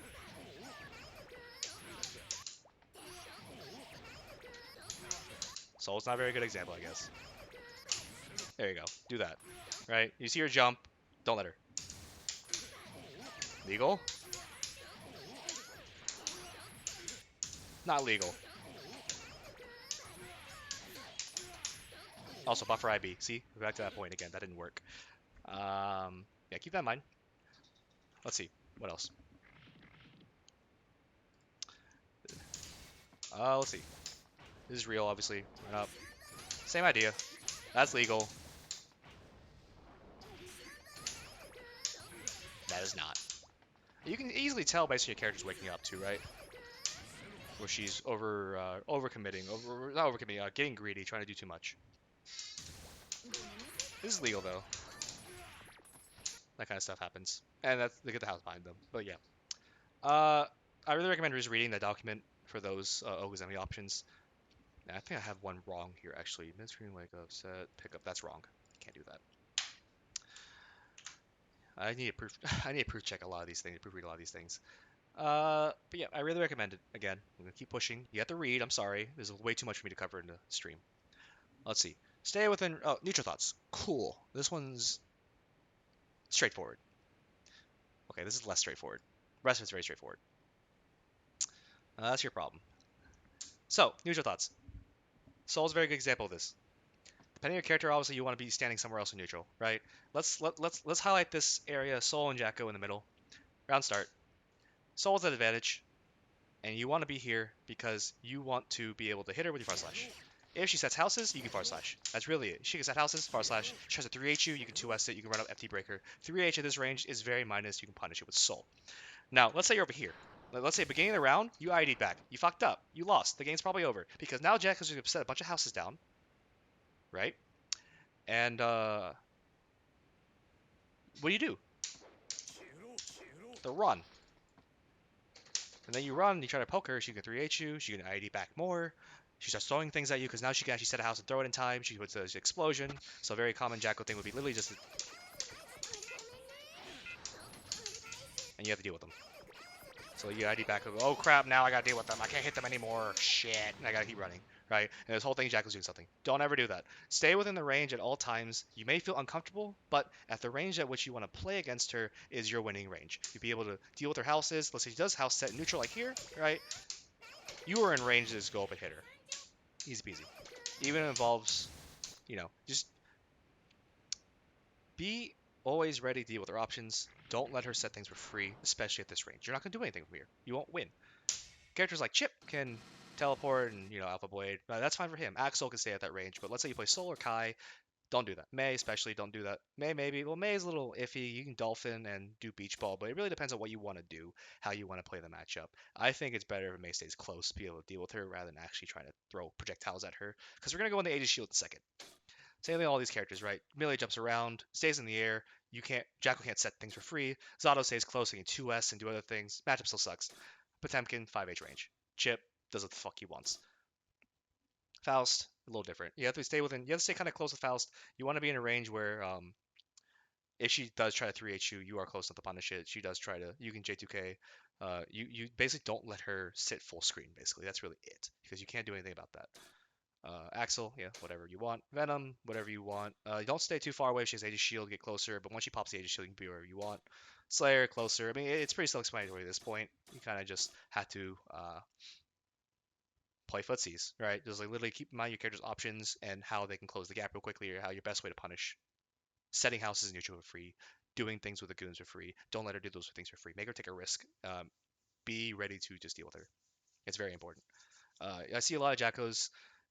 Soul's not a very good example, I guess. There you go. Do that. Right? You see her jump. Don't let her. Legal? Not legal. Also, buffer IB. See? We're back to that point again. That didn't work. Yeah, keep that in mind. Let's see. What else? Let's see. This is real, obviously. Run up. Same idea. That's legal. That is not. You can easily tell based on your character's waking up too, right? Where she's overcommitting, not overcommitting, getting greedy, trying to do too much. This is legal though. That kind of stuff happens, and they get the house behind them. But yeah, I really recommend just reading the document for those Oguzemi options. I think I have one wrong here actually. Mid-screen wake up, set, pickup. That's wrong. Can't do that. I need a proof. I need to proof check a lot of these things. Proofread a lot of these things. But yeah, I really recommend it. Again, I'm gonna keep pushing. You have to read. I'm sorry. There's way too much for me to cover in the stream. Let's see. Stay within. Oh, neutral thoughts. Cool. This one's straightforward. Okay, this is less straightforward. The rest of it's very straightforward. That's your problem. So, neutral thoughts. Soul's a very good example of this. Depending on your character, obviously you want to be standing somewhere else in neutral, right? Let's highlight this area. Soul and Jacko in the middle. Round start. Soul's at advantage, and you want to be here because you want to be able to hit her with your / slash. If she sets houses, you can / slash. That's really it. She can set houses, / slash. She tries to 3H you, you can 2S it, you can run up FT breaker. 3H at this range is very minus, you can punish it with Soul. Now, let's say you're over here. Let's say beginning of the round, you ID'd back. You fucked up. You lost. The game's probably over. Because now Jack is going to set a bunch of houses down. Right? And, what do you do? The run. And then you run, you try to poke her, she can 3H you, she can ID back more. She starts throwing things at you because now she can actually set a house and throw it in time. She puts an explosion. So a very common Jacko thing would be literally just... And you have to deal with them. So you ID back, oh crap, now I gotta deal with them. I can't hit them anymore. Shit. And I gotta keep running. right? And this whole thing, Jack was doing something. Don't ever do that. Stay within the range at all times. You may feel uncomfortable, but at the range at which you want to play against her is your winning range. You'll be able to deal with her houses. Let's say she does house set neutral like here, right? You are in range to just go up and hit her. Easy peasy. Even if it involves, just be always ready to deal with her options. Don't let her set things for free, especially at this range. You're not going to do anything from here. You won't win. Characters like Chip can teleport and, Alpha Blade. That's fine for him. Axel can stay at that range, but let's say you play Soul or Kai, don't do that. May especially, don't do that. May maybe. Well, May is a little iffy. You can Dolphin and do Beach Ball, but it really depends on what you want to do, how you want to play the matchup. I think it's better if May stays close, be able to deal with her rather than actually trying to throw projectiles at her. Because we're going to go in the Aegis Shield in a second. Same thing with all these characters, right? Melee jumps around, stays in the air. You can't. Jackal can't set things for free. Zato stays close, he can 2S and do other things. Matchup still sucks. Potemkin 5H range. Chip does what the fuck he wants. Faust a little different. You have to stay within. You have to stay kind of close with Faust. You want to be in a range where if she does try to 3H you, you are close enough to punish it. She does try to. You can J2K. You basically don't let her sit full screen. Basically, that's really it because you can't do anything about that. Axel, yeah, whatever you want. Venom, whatever you want. Don't stay too far away if she has Aegis Shield, get closer, but once she pops the Aegis Shield, you can be wherever you want. Slayer, closer. I mean, it's pretty self-explanatory at this point. You kind of just have to play footsies, right? Just like literally keep in mind your character's options and how they can close the gap real quickly or how your best way to punish. Setting houses neutral for free, doing things with the goons for free. Don't let her do those things for free. Make her take a risk. Be ready to just deal with her. It's very important. I see a lot of Jackos.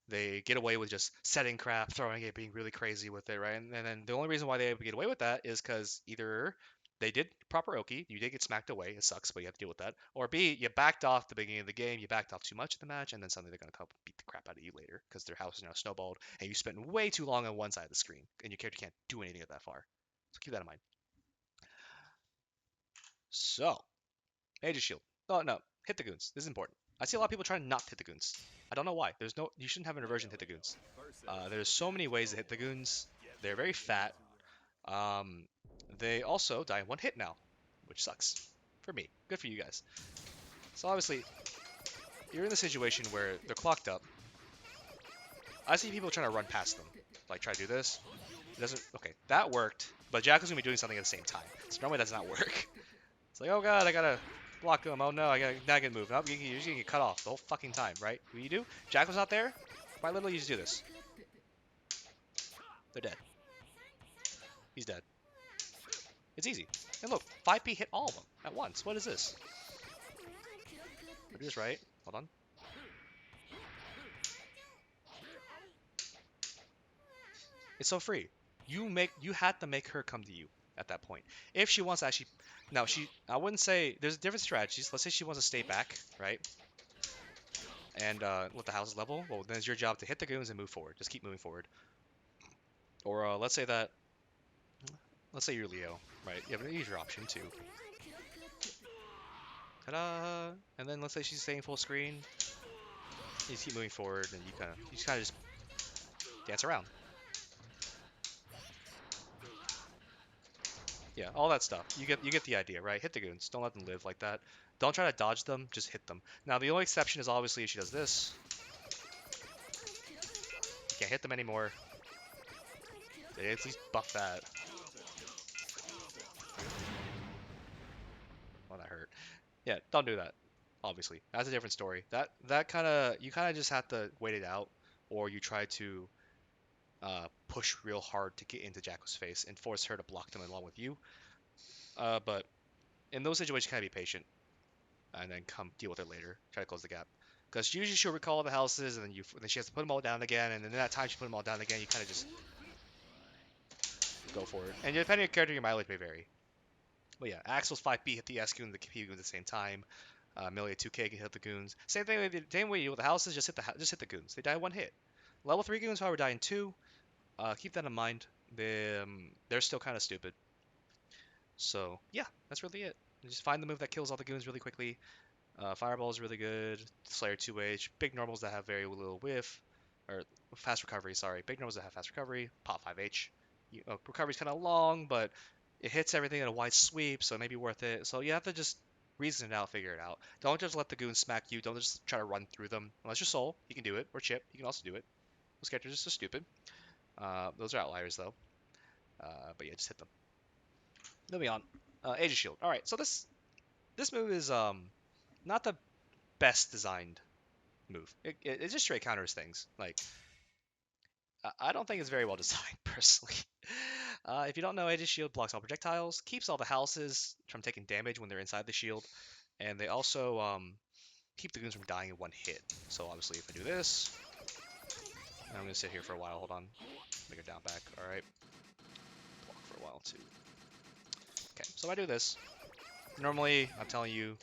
They get away with just setting crap, throwing it, being really crazy with it, right? And then the only reason why they get away with that is because either they did proper Oki, you did get smacked away, it sucks, but you have to deal with that. Or B, you backed off the beginning of the game, you backed off too much of the match, and then suddenly they're going to come beat the crap out of you later because their house is now snowballed, and you spent way too long on one side of the screen, and your character can't do anything at that far. So keep that in mind. So, Aegis Shield. Oh, no, hit the goons. This is important. I see a lot of people trying to not hit the goons. I don't know why. You shouldn't have an aversion to hit the goons. There's so many ways to hit the goons. They're very fat. Um, they also die in one hit now, which sucks for me. Good for you guys. So obviously, you're in the situation where they're clocked up. I see people trying to run past them, like try to do this. It doesn't. Okay, that worked, but Jack is gonna be doing something at the same time. So normally that does not work. It's like, oh god, I gotta block him. Oh no, now I get moved. Oh, you're just gonna get cut off the whole fucking time, right? What do you do? Jack was not there. Quite literally, you just do this. They're dead. He's dead. It's easy. And look, 5P hit all of them at once. What is this? I do this right. Hold on. It's so free. You had to make her come to you at that point. If she wants to actually, now I wouldn't say there's different strategies. Let's say she wants to stay back, right? And let the houses level. Well, then it's your job to hit the goons and move forward. Just keep moving forward. Or let's say you're Leo, right? You have an easier option too. Ta-da! And then let's say she's staying full screen. You just keep moving forward, and you just kind of just dance around. Yeah, all that stuff. You get the idea, right? Hit the goons. Don't let them live like that. Don't try to dodge them. Just hit them. Now the only exception is obviously if she does this. You can't hit them anymore. They at least buff that. Oh, that hurt. Yeah, don't do that. Obviously, that's a different story. That kind of you kind of just have to wait it out, or you try to push real hard to get into Jacko's face and force her to block them along with you. But in those situations, kind of be patient and then come deal with it later. Try to close the gap. Because usually she'll recall the houses and then she has to put them all down again. And then in that time she put them all down again, you kind of just go for it. And depending on your character, your mileage may vary. But yeah, Axel's 5B hit the S goon and the P goon at the same time. Melee 2K can hit the goons. Same way you with the houses. Just hit the goons. They die in one hit. Level 3 goons, however, die in two. Keep that in mind. They're still kind of stupid. So yeah, that's really it. Just find the move that kills all the goons really quickly. Fireball is really good. Slayer 2H. Big normals that have very little whiff. Or fast recovery, sorry. Big normals that have fast recovery. Pop 5H. Recovery's kind of long, but it hits everything in a wide sweep, so it may be worth it. So you have to just Reason it out, figure it out. Don't just let the goons smack you. Don't just try to run through them. Unless you're Soul, you can do it. Or Chip, you can also do it. Those characters are so stupid. Those are outliers though. But yeah, just hit them. Moving on. Aegis Shield. All right, so this move is not the best designed move. It just straight counters things. Like I don't think it's very well designed personally. If you don't know, Aegis Shield blocks all projectiles, keeps all the houses from taking damage when they're inside the shield, and they also keep the goons from dying in one hit. So obviously, if I do this, I'm gonna sit here for a while. Hold on, make her down back. All right, block for a while too. Okay, so if I do this, normally I'm telling you.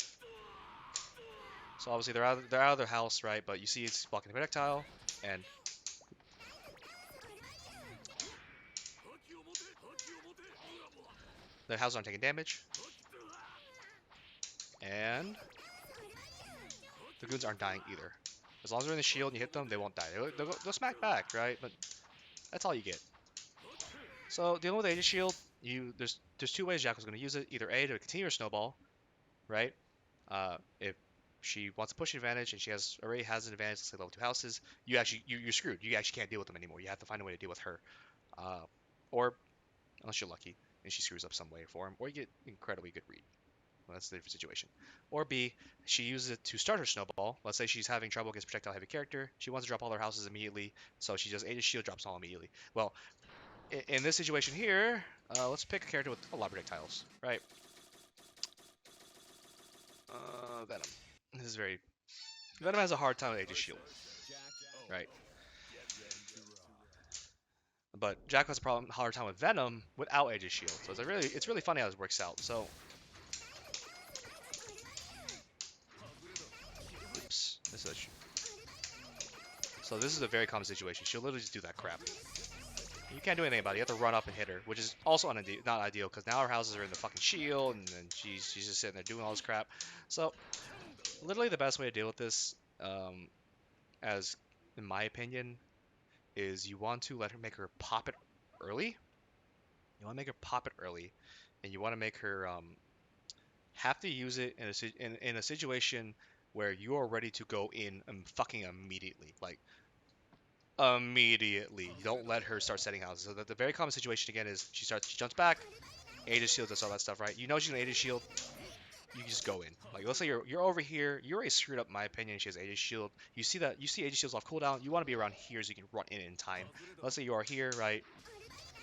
So obviously they're out of their house, right? But you see it's blocking the projectile, and their houses aren't taking damage, and the goons aren't dying either. As long as they're in the shield and you hit them, they won't die. They'll smack back, right? But that's all you get. So dealing with Aegis Shield, there's two ways Jackal's going to use it. Either A, to continue her snowball, right? If she wants to push advantage and she already has an advantage, let's say level 2 houses, you're screwed. You actually can't deal with them anymore. You have to find a way to deal with her. Uh, or, unless you're lucky and she screws up some way or form, or you get incredibly good read. Well, that's the different situation. Or B, she uses it to start her snowball. Let's say she's having trouble against projectile heavy character. She wants to drop all her houses immediately, so she just Aegis Shield, drops all immediately. Well, in this situation here, let's pick a character with a lot of projectiles, right? Venom. This is very. Venom has a hard time with Aegis Shield, right? But Jack has a hard time with Venom without Aegis Shield. So it's really funny how this works out. So, oops, so this is a very common situation. She'll literally just do that crap. You can't do anything about it. You have to run up and hit her, which is also not ideal because now our houses are in the fucking shield, and then she's just sitting there doing all this crap. So, literally the best way to deal with this, as in my opinion, is you want to make her pop it early. You want to make her pop it early, and you want to make her have to use it in a situation where you are ready to go in fucking immediately, like immediately. You don't let her start setting houses. So the very common situation again is she jumps back, Aegis shield, does all that stuff, right? You know she's gonna Aegis shield, you just go in. Like let's say you're over here, you're already screwed up in my opinion. She has Aegis shield. You see Aegis shields off cooldown. You want to be around here so you can run in time. Let's say you are here, right,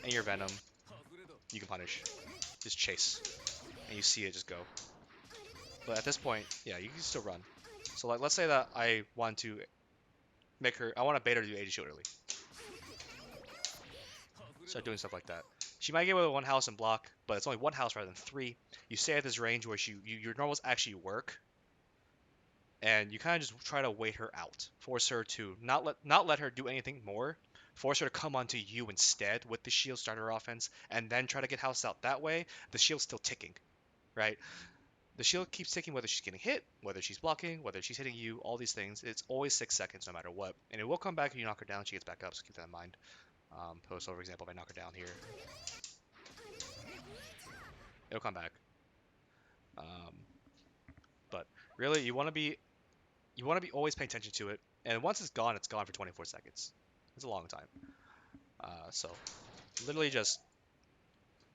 and you're Venom. You can punish, just chase, and you see it just go. But at this point, yeah, you can still run. So like let's say that I want to I want to bait her to do Aegis shield early. Start doing stuff like that. She might get away with one house and block, but it's only one house rather than three. You stay at this range where your normals actually work, and you kind of just try to wait her out, force her to not let her do anything more, force her to come onto you instead with the shield, start her offense, and then try to get house out that way. The shield's still ticking, right? The shield keeps ticking whether she's getting hit, whether she's blocking, whether she's hitting you, all these things. It's always 6 seconds no matter what, and it will come back if you knock her down. She gets back up, so keep that in mind. So for example, if I knock her down here, it'll come back. Um, but really, you want to be always paying attention to it. And once it's gone for 24 seconds. It's a long time. So literally just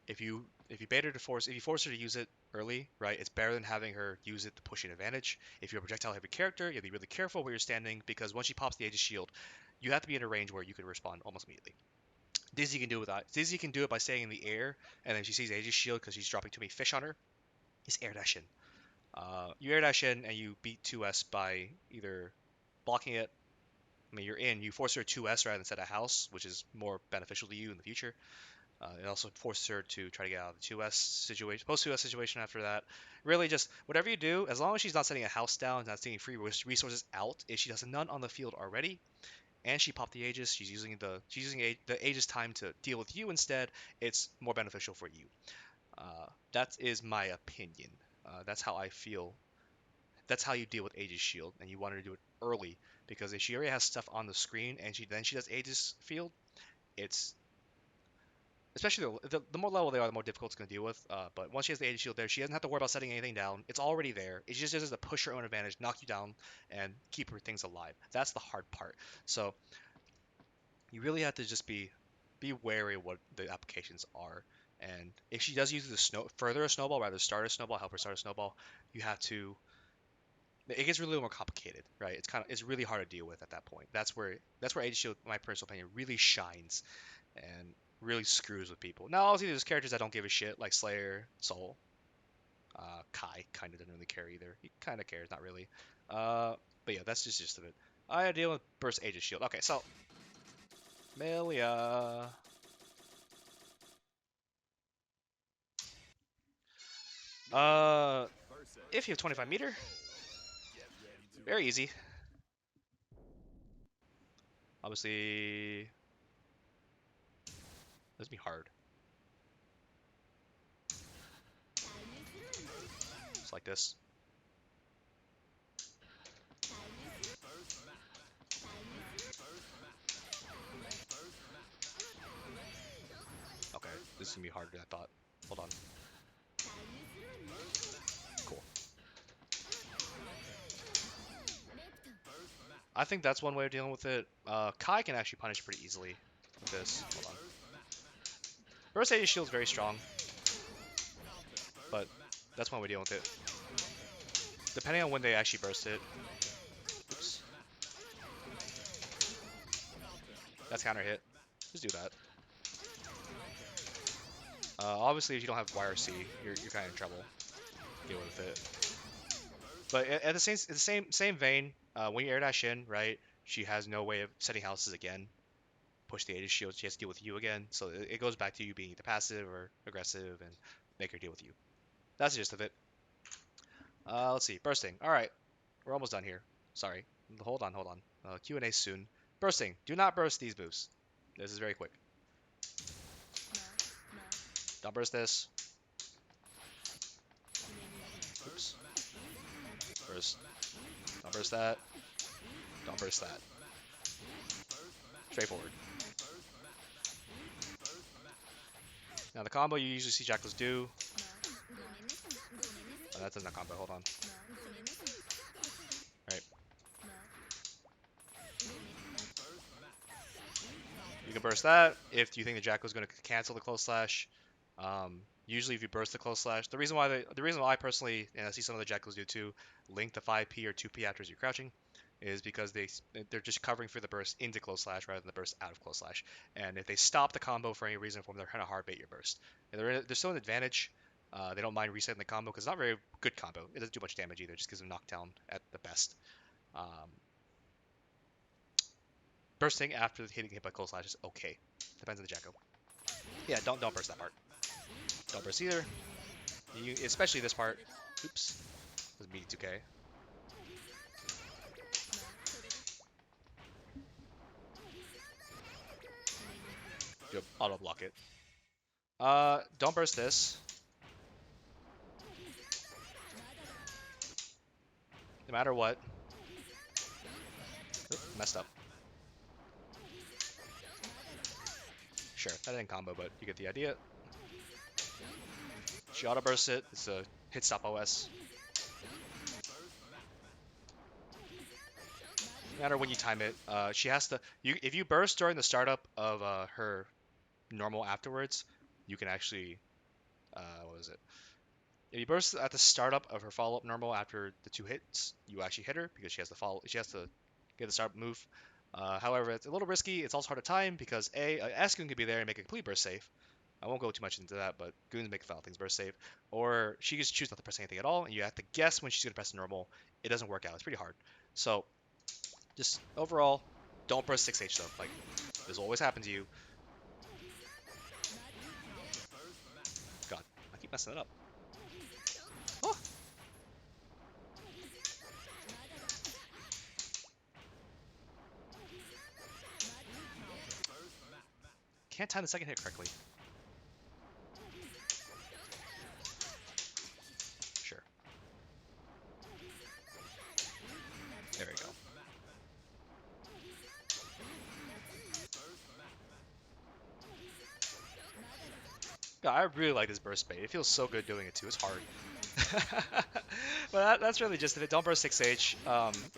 if you bait her to force if you force her to use it early, right? It's better than having her use it to push an advantage. If you're a projectile heavy character, you have to be really careful where you're standing because once she pops the Aegis shield, you have to be in a range where you can respond almost immediately. Dizzy can do it without. Dizzy can do it by staying in the air, and then she sees Aegis shield because she's dropping too many fish on her. It's air dash in. You air dash in and you beat 2S by either blocking it. I mean, you're in. You force her 2S rather than set a house, which is more beneficial to you in the future. It also forces her to try to get out of the 2S situation, post 2S situation after that. Really, just whatever you do, as long as she's not setting a house down, and not taking free resources out, if she has none on the field already, and she popped the Aegis, she's using the Aegis time to deal with you instead. It's more beneficial for you. That is my opinion. That's how I feel. That's how you deal with Aegis Shield, and you want her to do it early because if she already has stuff on the screen and she does Aegis Field, it's especially the more level they are, the more difficult it's going to deal with. But once she has the AD shield there, she doesn't have to worry about setting anything down. It's already there. It just does to push her own advantage, knock you down, and keep her things alive. That's the hard part. So you really have to just be wary of what the applications are. And if she does use the further a snowball rather than start a snowball, help her start a snowball, you have to. It gets really more complicated, right? It's really hard to deal with at that point. That's where AD Shield, in my personal opinion, really shines and really screws with people. Now, obviously, there's characters that don't give a shit, like Slayer, Soul, Kai. Kind of doesn't really care either. He kind of cares, not really. But yeah, that's just of it. I deal with Burst Aegis Shield. Okay, so Melia. Uh, if you have 25 meter, very easy. Obviously, this be hard. Just like this. Okay, this is gonna be harder than I thought. Hold on. Cool. I think that's one way of dealing with it. Kai can actually punish pretty easily with this. Hold on. Burst AD Shield's very strong, but that's one way of dealing with it. Depending on when they actually burst it. Oops. That's counter hit. Just do that. Obviously, if you don't have YRC, you're kind of in trouble dealing with it. But at the same vein, when you air dash in, right, she has no way of setting houses again. Push the AD shield, she has to deal with you again. So it goes back to you being either passive or aggressive and make her deal with you. That's the gist of it. Let's see, bursting. All right, we're almost done here. Sorry. Hold on. Q&A soon. Bursting. Do not burst these boosts. This is very quick. Don't burst this. Oops. Burst. Don't burst that. Don't burst that. Straightforward. Now the combo you usually see Jackals do. Oh, that's not combo. Hold on. Right. You can burst that if you think the Jackal is going to cancel the close slash. Usually, if you burst the close slash, the reason why I personally, and I see some of the Jackals do too, link the 5p or 2p after you're crouching, is because they're just covering for the burst into close slash rather than the burst out of close slash. And if they stop the combo for any reason, they're kind of hard bait your burst. And they're still an advantage. They don't mind resetting the combo because it's not a very good combo. It doesn't do much damage either. It just gives them knockdown at the best. Bursting after getting hit by close slash is okay. Depends on the Jacko. Yeah, don't burst that part. Don't burst either. Especially this part. Oops. Doesn't mean 2k. You'll auto block it. Don't burst this. No matter what. Oop, messed up. Sure, that didn't combo, but you get the idea. She auto bursts it. It's a hit stop OS. No matter when you time it, she has to. If you burst during the startup of her normal afterwards, you can actually. What is it? If you burst at the startup of her follow-up normal after the 2 hits, you actually hit her because she has to follow. She has to get the startup move. However, it's a little risky. It's also hard to time because S-Goon could be there and make a complete burst safe. I won't go too much into that, but Goons make foul things burst safe. Or she just choose not to press anything at all, and you have to guess when she's going to press normal. It doesn't work out. It's pretty hard. So, just overall, don't burst 6H stuff. Like, this will always happen to you. God, I keep messing it up. Oh! Can't time the second hit correctly. Sure. There we go. Yeah, I really like this burst bait. It feels so good doing it too. It's hard. But that's really just it. Don't burst 6H.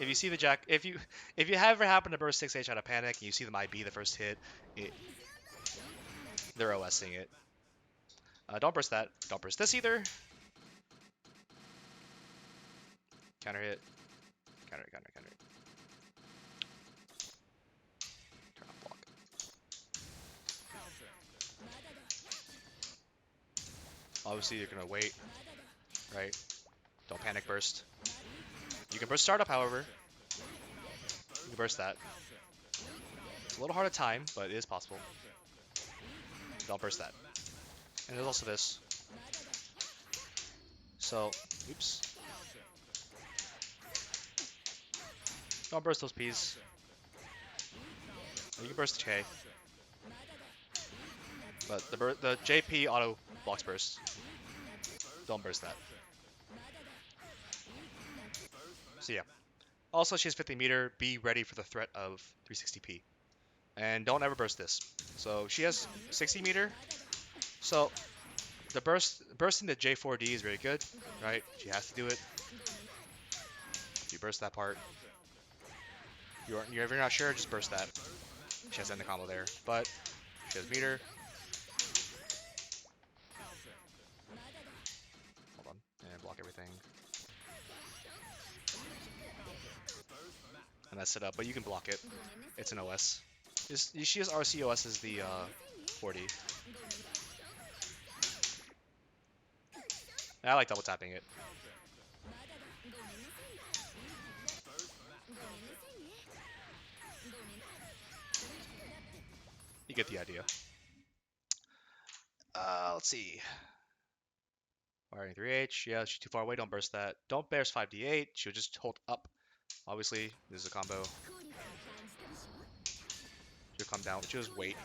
If you see the Jack, if you ever happen to burst 6H out of panic and you see them IB the first hit, it, they're OSing it. Don't burst that. Don't burst this either. Counter hit. Counter, counter, counter. Turn off block. Obviously, you're gonna wait, right? Don't panic burst. You can burst startup, however. You can burst that. It's a little hard to time, but it is possible. Don't burst that. And there's also this. So, oops. Don't burst those P's. You can burst the K. But the JP auto blocks burst. Don't burst that. So yeah. Also, she has 50 meter. Be ready for the threat of 360p. And don't ever burst this. So she has 60 meter. So the bursting the J4D is very good, right? She has to do it. You burst that part. If you're not sure, just burst that. She has to end the combo there. But she has meter. Hold on. And block everything. And that's set up, but you can block it. It's an OS. She has RCOS as the 4D. I like double tapping it. You get the idea. Let's see. Firing 3H. Yeah, she's too far away. Don't burst that. Don't burst 5D8. She'll just hold up. Obviously, this is a combo. She'll come down. She'll just wait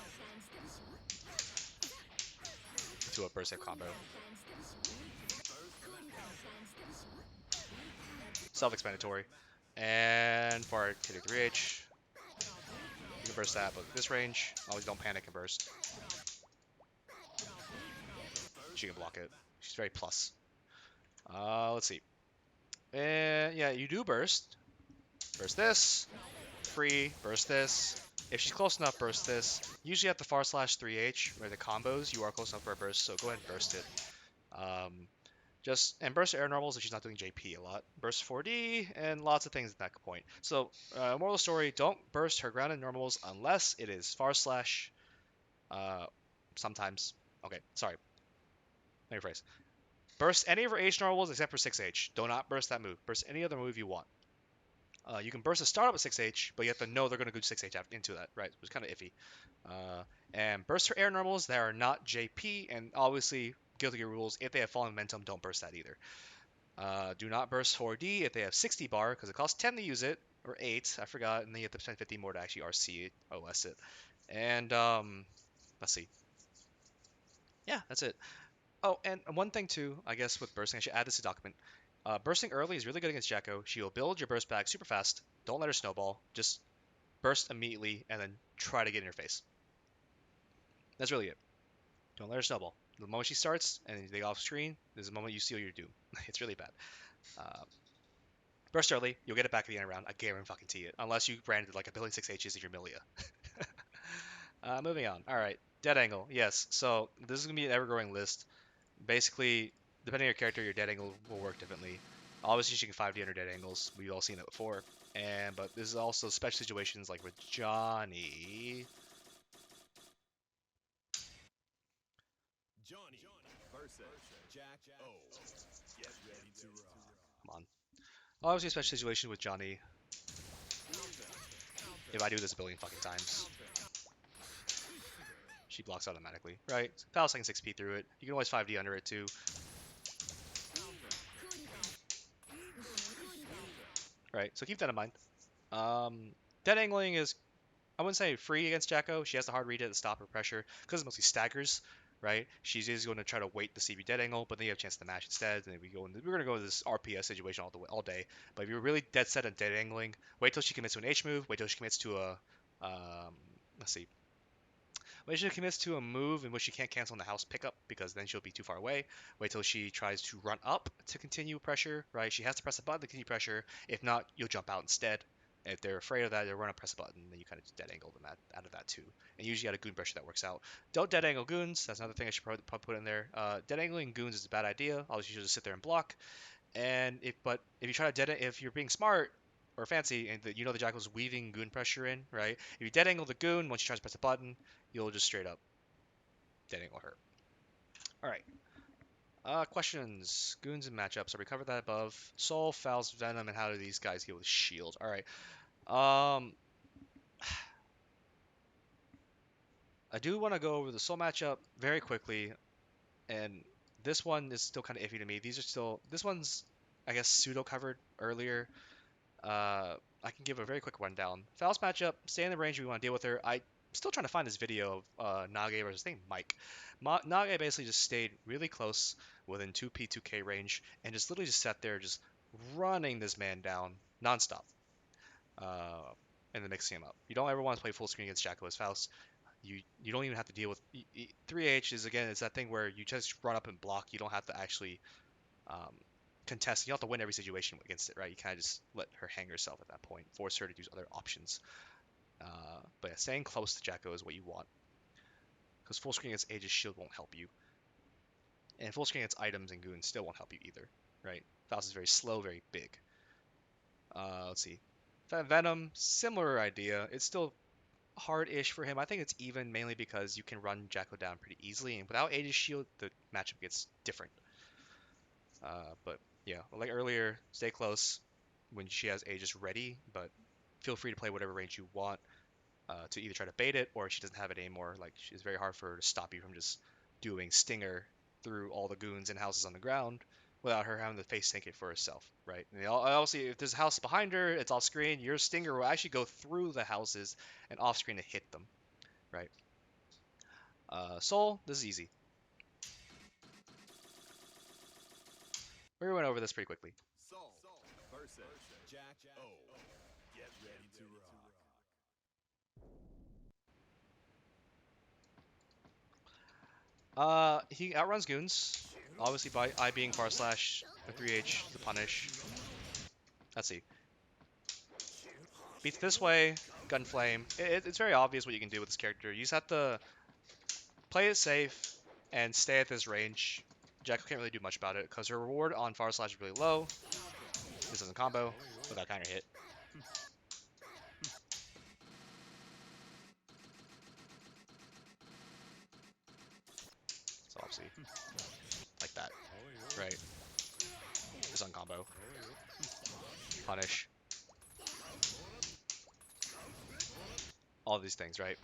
into a burst hit combo. Self-explanatory. And for hitting 3H, you can burst that, but this range, always don't panic and burst. She can block it. She's very plus. Let's see. And yeah, you do burst. Burst this. Free. Burst this. If she's close enough, burst this. Usually at the far slash 3H, where the combos, you are close enough for a burst, so go ahead and burst it. And burst air normals if she's not doing JP a lot. Burst 4D and lots of things at that point. So, moral of the story: don't burst her grounded normals unless it is far slash. Sometimes. Okay, sorry. Let me rephrase. Burst any of her H normals except for 6H. Do not burst that move. Burst any other move you want. You can burst a startup with 6H, but you have to know they're going to go 6H into that, right? It's kind of iffy. And burst her air normals that are not JP, and obviously Guilty Gear rules, if they have fallen momentum, don't burst that either. Do not burst 4D if they have 60 bar, because it costs 10 to use it, or 8, I forgot, and then you have to spend 50 more to actually RC it, OS it. And, let's see. Yeah, that's it. Oh, and one thing too, I guess with bursting, I should add this to document. Bursting early is really good against Jacko. She will build your burst back super fast. Don't let her snowball. Just burst immediately and then try to get in your face. That's really it. Don't let her snowball. The moment she starts and they go off screen, is the moment you seal your doom. It's really bad. Uh, Burst early, you'll get it back at the end of the round. I guarantee it. Unless you branded like a billion 6Hs in your Milia. Moving on. All right. Dead angle. Yes. So this is going to be an ever-growing list. Basically, depending on your character, your dead angle will work differently. Obviously, she can 5D under dead angles. We've all seen it before. But this is also special situations like with Johnny. Johnny versus Jack O. Get ready to rock. Come on. Obviously, a special situation with Johnny. If I do this a billion fucking times, she blocks automatically, right? Power second 6P through it. You can always 5D under it too. Right, so keep that in mind. Dead angling is, I wouldn't say free against Jacko. She has to hard read it to stop her pressure because it's mostly staggers, right? She's just going to try to wait to see if you dead angle, but then you have a chance to mash instead. And then we're going to go into this RPS situation all day. But if you're really dead set on dead angling, wait till she commits to an H move. Wait till she commits to a, let's see. When she commits to a move in which she can't cancel on the house pickup because then she'll be too far away, wait till she tries to run up to continue pressure, right? She has to press a button to continue pressure. If not, you'll jump out instead. And if they're afraid of that, they'll run up, press a button, then you kind of just dead angle them out of that too. And usually at a goon pressure that works out. Don't dead angle goons. That's another thing I should probably put in there. Dead angling goons is a bad idea. Obviously, you should just sit there and block. And if you try to if you're being smart or fancy and you know the jackal's weaving goon pressure in, right? If you dead angle the goon once she tries to press a button, you'll just straight up dead angle her. All right. Questions, goons, and matchups. So we covered that above. Soul, Faust, Venom, and how do these guys deal with shield? All right. Um, I do want to go over the Soul matchup very quickly, and this one is still kind of iffy to me. This one's, I guess, pseudo covered earlier. I can give a very quick rundown. Faust matchup, stay in the range we want to deal with her. I'm still trying to find this video of Nage versus, I think, Mike. Nage basically just stayed really close within 2P, 2K range and just literally just sat there just running this man down nonstop uh, and then mixing him up. You don't ever want to play full screen against Jacko as Faust. You don't even have to deal with 3H is again it's that thing where you just run up and block. You don't have to actually um, contest. You don't have to win every situation against it, right? You kind of just let her hang herself at that point, force her to use other options. But yeah, staying close to Jacko is what you want because full screen against Aegis Shield won't help you, and full screen against items and goons still won't help you either, right? Faust is very slow, very big. Let's see. Venom, similar idea. It's still hard-ish for him. I think it's even mainly because you can run Jacko down pretty easily, and without Aegis Shield, the matchup gets different. But yeah, like earlier, stay close when she has Aegis ready, but feel free to play whatever range you want to either try to bait it or if she doesn't have it anymore. Like it's very hard for her to stop you from just doing Stinger through all the goons and houses on the ground without her having to face tank it for herself, right? And obviously, if there's a house behind her, it's off screen. Your Stinger will actually go through the houses and off screen to hit them, right? Soul, this is easy. We went over this pretty quickly. Soul versus Jack O. Get ready to rock. He outruns goons, obviously by I being far slash the 3H the punish. Let's see. Beats this way, gunflame. It's very obvious what you can do with this character. You just have to play it safe and stay at this range. Jacko can't really do much about it because her reward on far slash is really low. This doesn't combo without counter hit. So obviously like that, right? This on combo. Punish. All these things, right?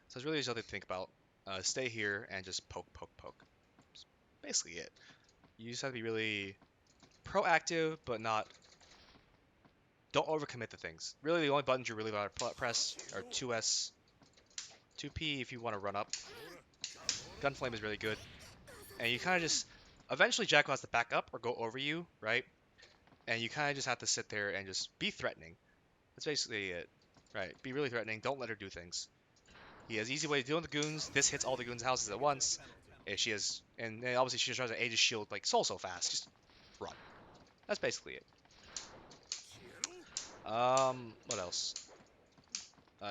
So it's really just something to think about. Stay here and just poke, poke, poke. That's basically it. You just have to be really proactive, but not. Don't overcommit to things. Really, the only buttons you really want to press are 2S, 2P if you want to run up. Gunflame is really good, and you kind of just. Eventually, Jacko has to back up or go over you, right? And you kind of just have to sit there and just be threatening. That's basically it, right? Be really threatening. Don't let her do things. He has easy way to deal with the goons. This hits all the goons' houses at once. If she has, and obviously she just tries to Aegis shield like so fast. Just run. That's basically it. What else?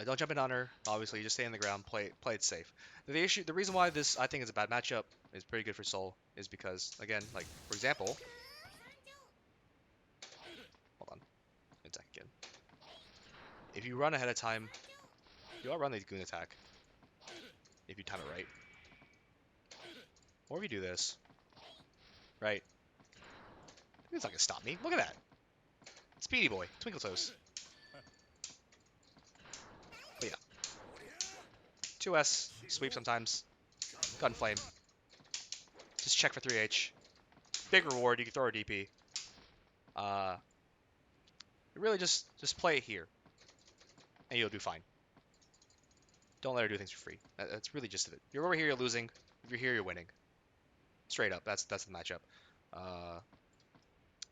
Don't jump in on her. Obviously, just stay on the ground. Play it safe. The reason why this I think is a bad matchup is pretty good for Soul is because again, like for example, hold on, attack again. If you run ahead of time, you outrun the goon attack if you time it right. Or if you do this, right? It's not gonna stop me. Look at that, Speedy Boy, Twinkle Toes. But yeah, 2S sweep sometimes. Gunflame. Just check for 3H. Big reward. You can throw a DP. Uh, really just play it here, and you'll do fine. Don't let her do things for free. That's really just it. You're over here, you're losing. If you're here, you're winning. Straight up. That's the matchup. Uh,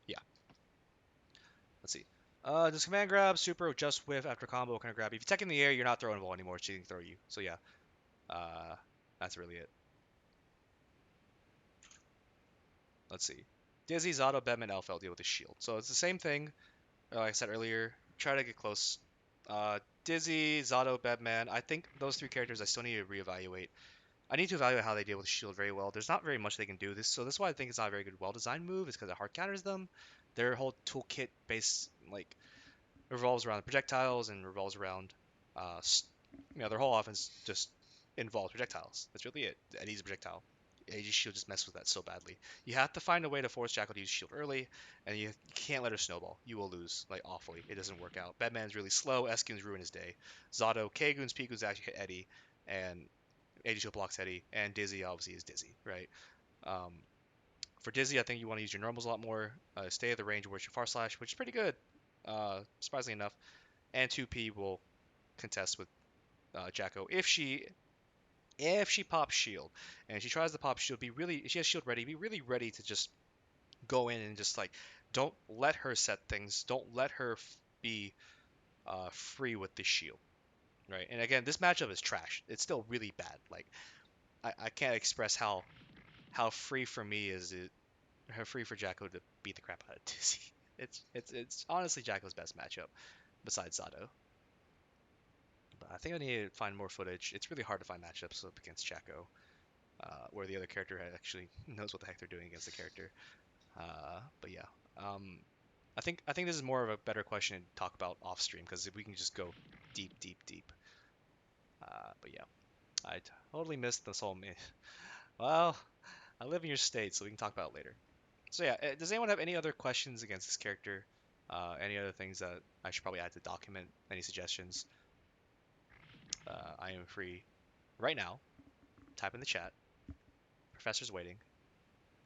yeah. Let's see. Does command grab, super, just whiff after combo kind of grab? If you tech in the air, you're not throwing a ball anymore. She can throw you. So yeah, uh, that's really it. Let's see. Dizzy, Zato, Bedman, Elfeld deal with the shield. So it's the same thing. Like I said earlier, try to get close. Dizzy, Zato, Bedman. I think those three characters I still need to reevaluate. I need to evaluate how they deal with the shield very well. There's not very much they can do. So this is why I think it's not a very good, well-designed move. Is because it hard counters them. Their whole toolkit base like revolves around projectiles and revolves around, uh, their whole offense just involves projectiles. That's really it. Eddie's a projectile. AG shield just messes with that so badly. You have to find a way to force Jackal to use shield early, and you can't let her snowball. You will lose, like, awfully. It doesn't work out. Batman's really slow. Eskin's ruin his day. Zato, K-Goons, P-Goons actually hit Eddie, and AG shield blocks Eddie, and Dizzy obviously is Dizzy, right? Um, for Dizzy, I think you want to use your normals a lot more. Stay at the range where it's your far slash, which is pretty good, surprisingly enough. And 2P will contest with Jacko if she pops shield, and she tries to pop shield, be really if she has shield ready, be really ready to just go in and just like don't let her set things, don't let her be free with the shield, right? And again, this matchup is trash. It's still really bad. Like I can't express how free for me is it, how free for Jacko to beat the crap out of Dizzy. It's honestly Jacko's best matchup besides Zato. But I think I need to find more footage. It's really hard to find matchups up against Jacko, where the other character actually knows what the heck they're doing against the character. But yeah, um, I think this is more of a better question to talk about off stream because if we can just go deep, deep, deep. But yeah, I totally missed this whole. Well, I live in your state, so we can talk about it later. So yeah, does anyone have any other questions against this character? Any other things that I should probably add to document? Any suggestions? I am free right now. Type in the chat. Professor's waiting.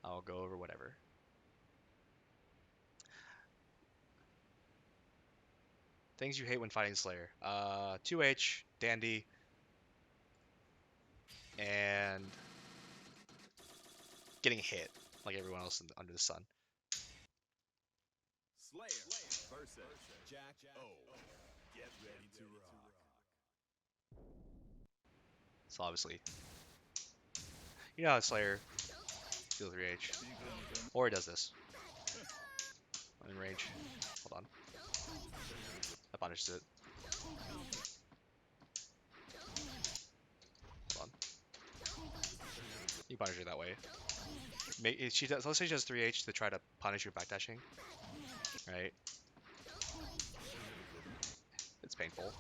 I'll go over whatever. Things you hate when fighting Slayer. 2H, Dandy, and getting hit like everyone else under the sun. Slayer versus Jack O. Get ready to rock. So obviously, you know how Slayer deals 3H. Or he does this. I'm in range. Hold on. That punishes it. Hold on. You punish her that way. She does. Let's say she does 3H to try to punish your backdashing. Right? It's painful.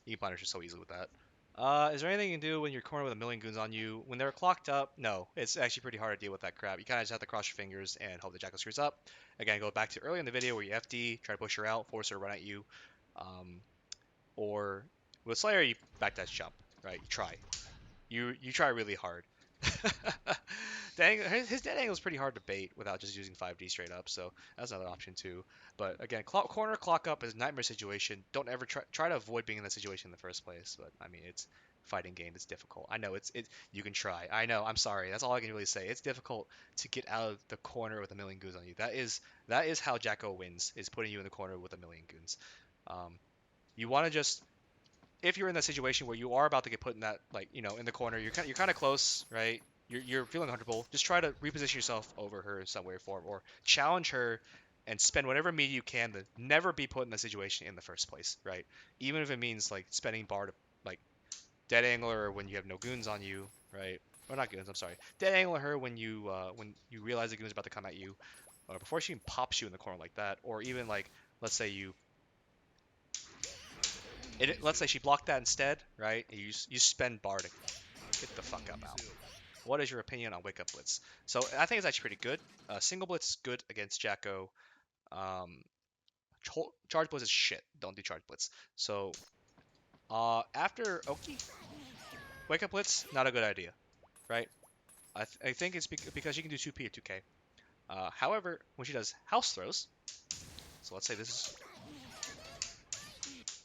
You can punish her so easily with that. Is there anything you can do when you're cornered with a million goons on you? When they're clocked up, no. It's actually pretty hard to deal with that crap. You kind of just have to cross your fingers and hope the Jackal screws up. Again, go back to earlier in the video where you FD, try to push her out, force her to run at you. Um, or with Slayer, you backdash jump, right? You try. You try really hard. His dead angle is pretty hard to bait without just using 5D straight up, so that's another option too. But again, corner clock up is a nightmare situation. Don't ever try to avoid being in that situation in the first place. But I mean, it's fighting game. It's difficult. I know it. You can try. I know. I'm sorry. That's all I can really say. It's difficult to get out of the corner with a million goons on you. That is how Jacko wins. Is putting you in the corner with a million goons. Um, you want to just if you're in that situation where you are about to get put in that like in the corner, you're kind of close, right? You're feeling comfortable. Just try to reposition yourself over her in some way or form, or challenge her and spend whatever media you can to never be put in that situation in the first place, right? Even if it means like spending bar to like dead angler when you have no goons on you, right? Or not goons, I'm sorry. Dead angler her when you realize the goon's about to come at you, before she even pops you in the corner like that, or even like let's say let's say she blocked that instead, right? You spend bar to get the fuck up out. What is your opinion on Wake Up Blitz? So I think it's actually pretty good. Single Blitz is good against Jacko. Um, Charge Blitz is shit. Don't do Charge Blitz. So after Oki, Wake Up Blitz, not a good idea, right? I think it's because she can do 2P or 2K. However, when she does house throws, so let's say this is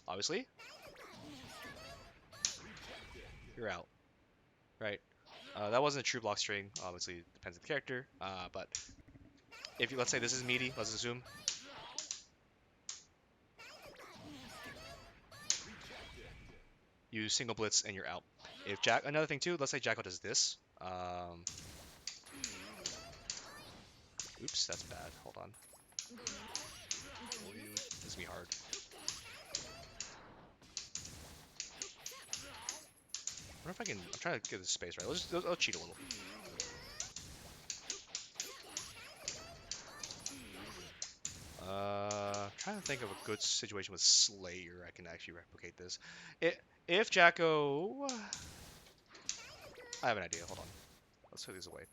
obviously you're out, right? That wasn't a true block string. Obviously, it depends on the character. But if let's say this is meaty, let's assume you single blitz and you're out. If Jack, another thing too, let's say Jacko does this. Oops, that's bad. Hold on. This is gonna be hard. I wonder if I can. I'm trying to get this space right. I'll cheat a little. Trying to think of a good situation with Slayer. I can actually replicate this. If Jacko, I have an idea. Hold on. Let's put these away.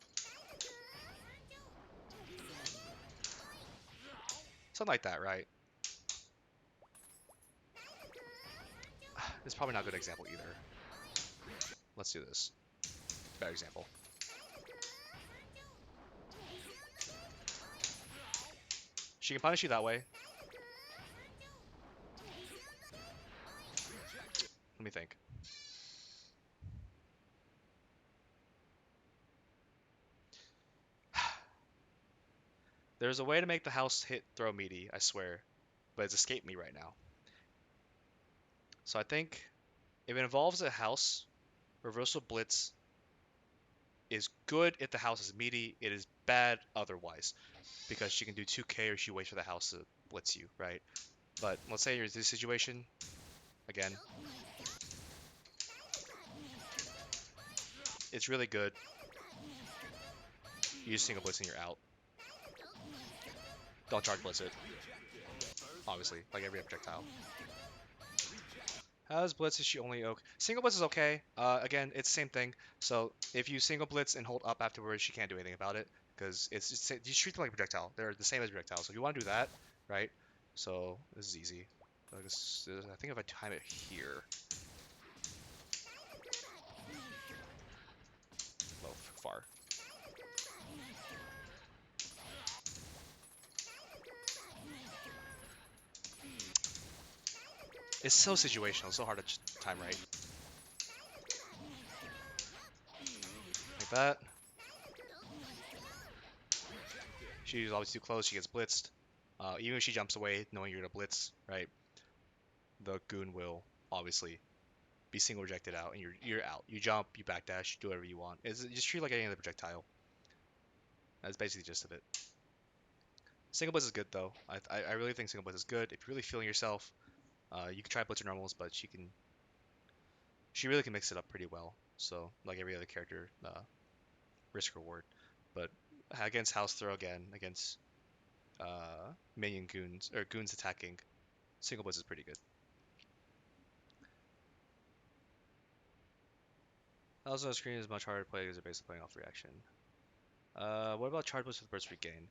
Something like that, right? It's probably not a good example either. Let's do this. Bad example. She can punish you that way. Let me think. There's a way to make the house hit throw meaty, I swear, but it's escaped me right now. So I think if it involves a house, reversal blitz is good if the house is meaty. It is bad otherwise because she can do 2K or she waits for the house to blitz you, right? But let's say you're in this situation again. It's really good. You just single blitz and you're out. Don't charge blitz it. Obviously, like every projectile. How does blitz is she only okay? Single blitz is okay. Again, it's the same thing. So if you single blitz and hold up afterwards, she can't do anything about it because it's just you treat them like a projectile. They're the same as projectiles. So if you want to do that, right? So this is easy. I think if I time it here, low far. It's so situational. It's so hard to time right. Like that. She's obviously too close. She gets blitzed. Even if she jumps away, knowing you're gonna blitz, right? The goon will obviously be single rejected out, and you're out. You jump, you backdash, you do whatever you want. It's just treat it like any other projectile. That's basically the gist of it. Single blitz is good though. I really think single blitz is good. If you're really feeling yourself, you can try blitzer normals, but she really can mix it up pretty well. So like every other character, risk reward. But against house throw again, against minion goons or goons attacking, single blitz is pretty good. Also, the screen is much harder to play because they're basically playing off reaction. What about charge blitz with burst regain?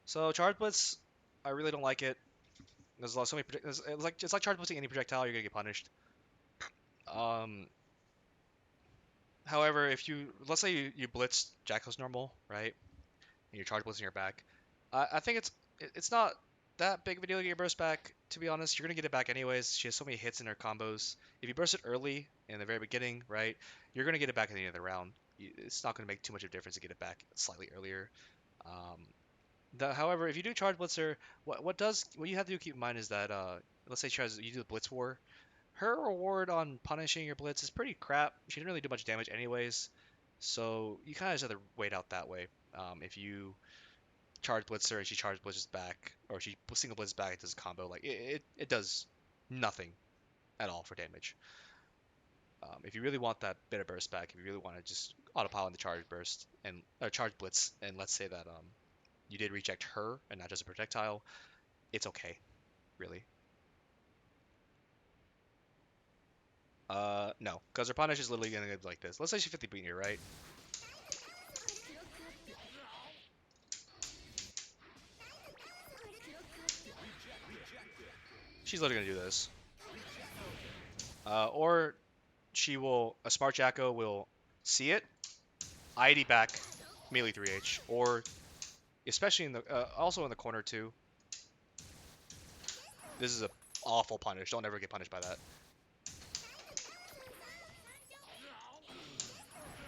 So charge blitz, I really don't like it. There's a lot, so many. It's like charge blitzing any projectile, you're gonna get punished. Um, However, if you let's say you blitz Jacko's normal, right, and you're charge blitzing her back, I think it's not that big of a deal to get your burst back. To be honest, you're gonna get it back anyways. She has so many hits in her combos. If you burst it early in the very beginning, right, you're gonna get it back at the end of the round. It's not gonna make too much of a difference to get it back slightly earlier. Um, However, if you do charge blitzer, what you have to keep in mind is that let's say you do the blitz war, her reward on punishing your blitz is pretty crap. She didn't really do much damage anyways, so you kind of just have to wait out that way. If you charge blitzer and she charge blitzes back, or she single blitz back, it does a combo. Like it does nothing at all for damage. If you really want that bit of burst back, if you really want to just autopilot the charge burst and charge blitz, and let's say that you did reject her and not just a projectile, it's okay, really. No, because her punish is literally gonna go like this. Let's say she 50 beat here, right? She's literally gonna do this. Or a smart Jacko will see it, ID back, melee 3H, or especially also in the corner too. This is a awful punish. Don't ever get punished by that.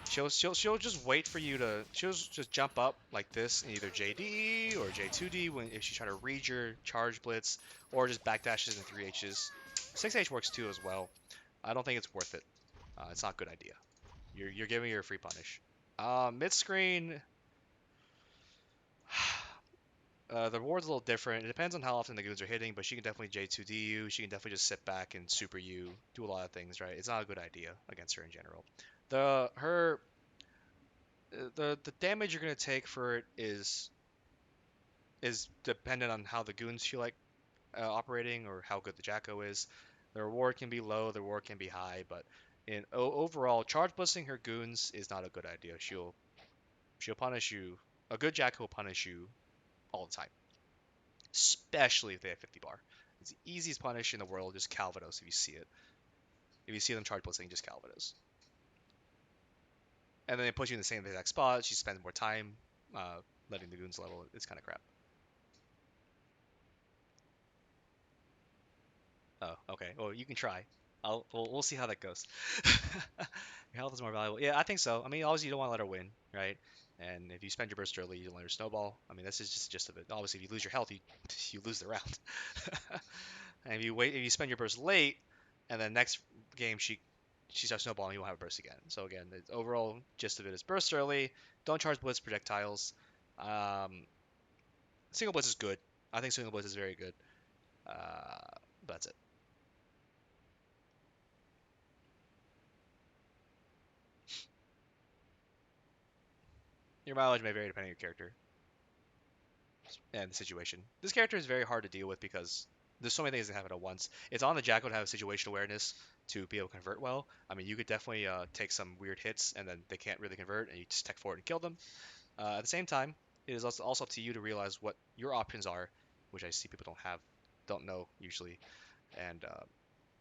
She'll just wait for you to. She'll just jump up like this in either JD or J2D if she's trying to read your charge blitz, or just backdashes and 3Hs. 6H works too as well. I don't think it's worth it. It's not a good idea. You're giving her a free punish. Mid screen, the reward's a little different. It depends on how often the goons are hitting, but she can definitely J2D you. She can definitely just sit back and super you, do a lot of things, right? It's not a good idea against her in general. The her the damage you're gonna take for it is dependent on how the goons feel like operating or how good the Jacko is. The reward can be low, the reward can be high, but overall, charge busting her goons is not a good idea. She'll punish you. A good Jacko will punish you all the time, especially if they have 50 bar. It's the easiest punish in the world. Just Calvados if you see it. If you see them charge busting, just Calvados. And then they put you in the same exact spot. She spends more time uh, letting the goons level. It's kind of crap. Oh, okay. Well, you can try. We'll see how that goes. Your health is more valuable. Yeah, I think so. I mean, obviously you don't want to let her win, right? And if you spend your burst early, you don't let her snowball. I mean, this is just the gist of it. Obviously, if you lose your health, you you lose the round. And if you spend your burst late, and then next game she starts snowballing, you won't have a burst again. So again, the overall gist of it is burst early. Don't charge blitz projectiles. Um, single blitz is good. I think single blitz is very good. Uh, that's it. Your mileage may vary depending on your character and the situation. This character is very hard to deal with because there's so many things that happen at once. It's on the Jacko to have situation awareness to be able to convert well. I mean, you could definitely take some weird hits and then they can't really convert, and you just tech forward and kill them. At the same time, it is also up to you to realize what your options are, which I see people don't know usually, and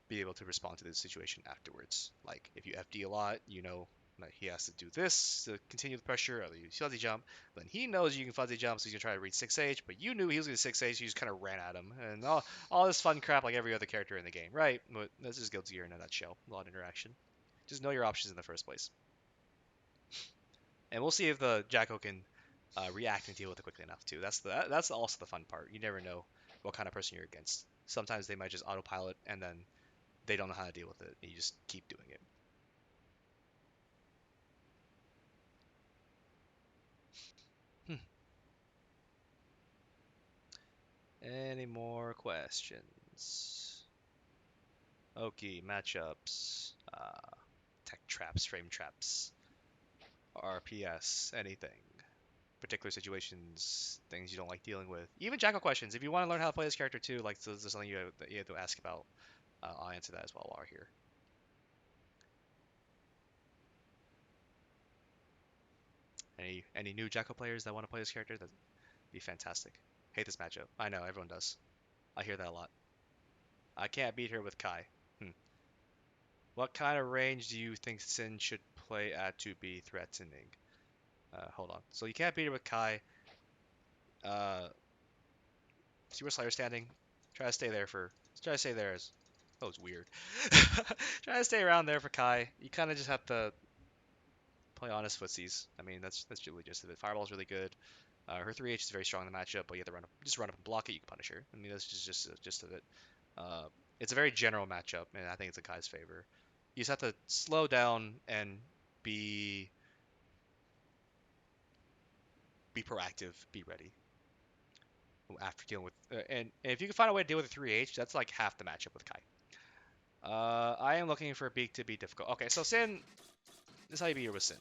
be able to respond to the situation afterwards. Like if you FD a lot, you know that he has to do this to continue the pressure, or you fuzzy jump. Then he knows you can fuzzy jump, so he's gonna try to reach 6H, but you knew he was gonna 6H, so you just kind of ran at him, and all this fun crap like every other character in the game, right? But this is Guilty Gear in a nutshell. A lot of interaction. Just know your options in the first place, and we'll see if the Jacko can react and deal with it quickly enough too. That's also the fun part. You never know what kind of person you're against. Sometimes they might just autopilot and then they don't know how to deal with it. And you just keep doing it. Hmm. Any more questions? Okay, matchups. Tech traps, frame traps, RPS, anything. Particular situations, things you don't like dealing with. Even Jackal questions. If you want to learn how to play this character too, like this is something you have to ask about, I'll answer that as well while we're here. Any new Jackal players that want to play this character? That'd be fantastic. Hate this matchup. I know everyone does. I hear that a lot. I can't beat her with Kai. Hmm. What kind of range do you think Sin should play at to be threatening? Hold on. So you can't beat her with Kai. Uh, see where Slayer's standing? Try to stay there for. Try to stay there as. That was weird. Try to stay around there for Kai. You kind of just have to play honest footsies. I mean, that's really just it. Fireball's really good. Her 3H is very strong in the matchup, but you have to run up and block it. You can punish her. I mean, that's just of it. Uh, it's a very general matchup, and I think it's in Kai's favor. You just have to slow down and be be proactive, be ready after dealing with. And if you can find a way to deal with a 3H, that's like half the matchup with Kai. I am looking for Beak to be difficult. Okay, so Sin, this is how you beat her with Sin.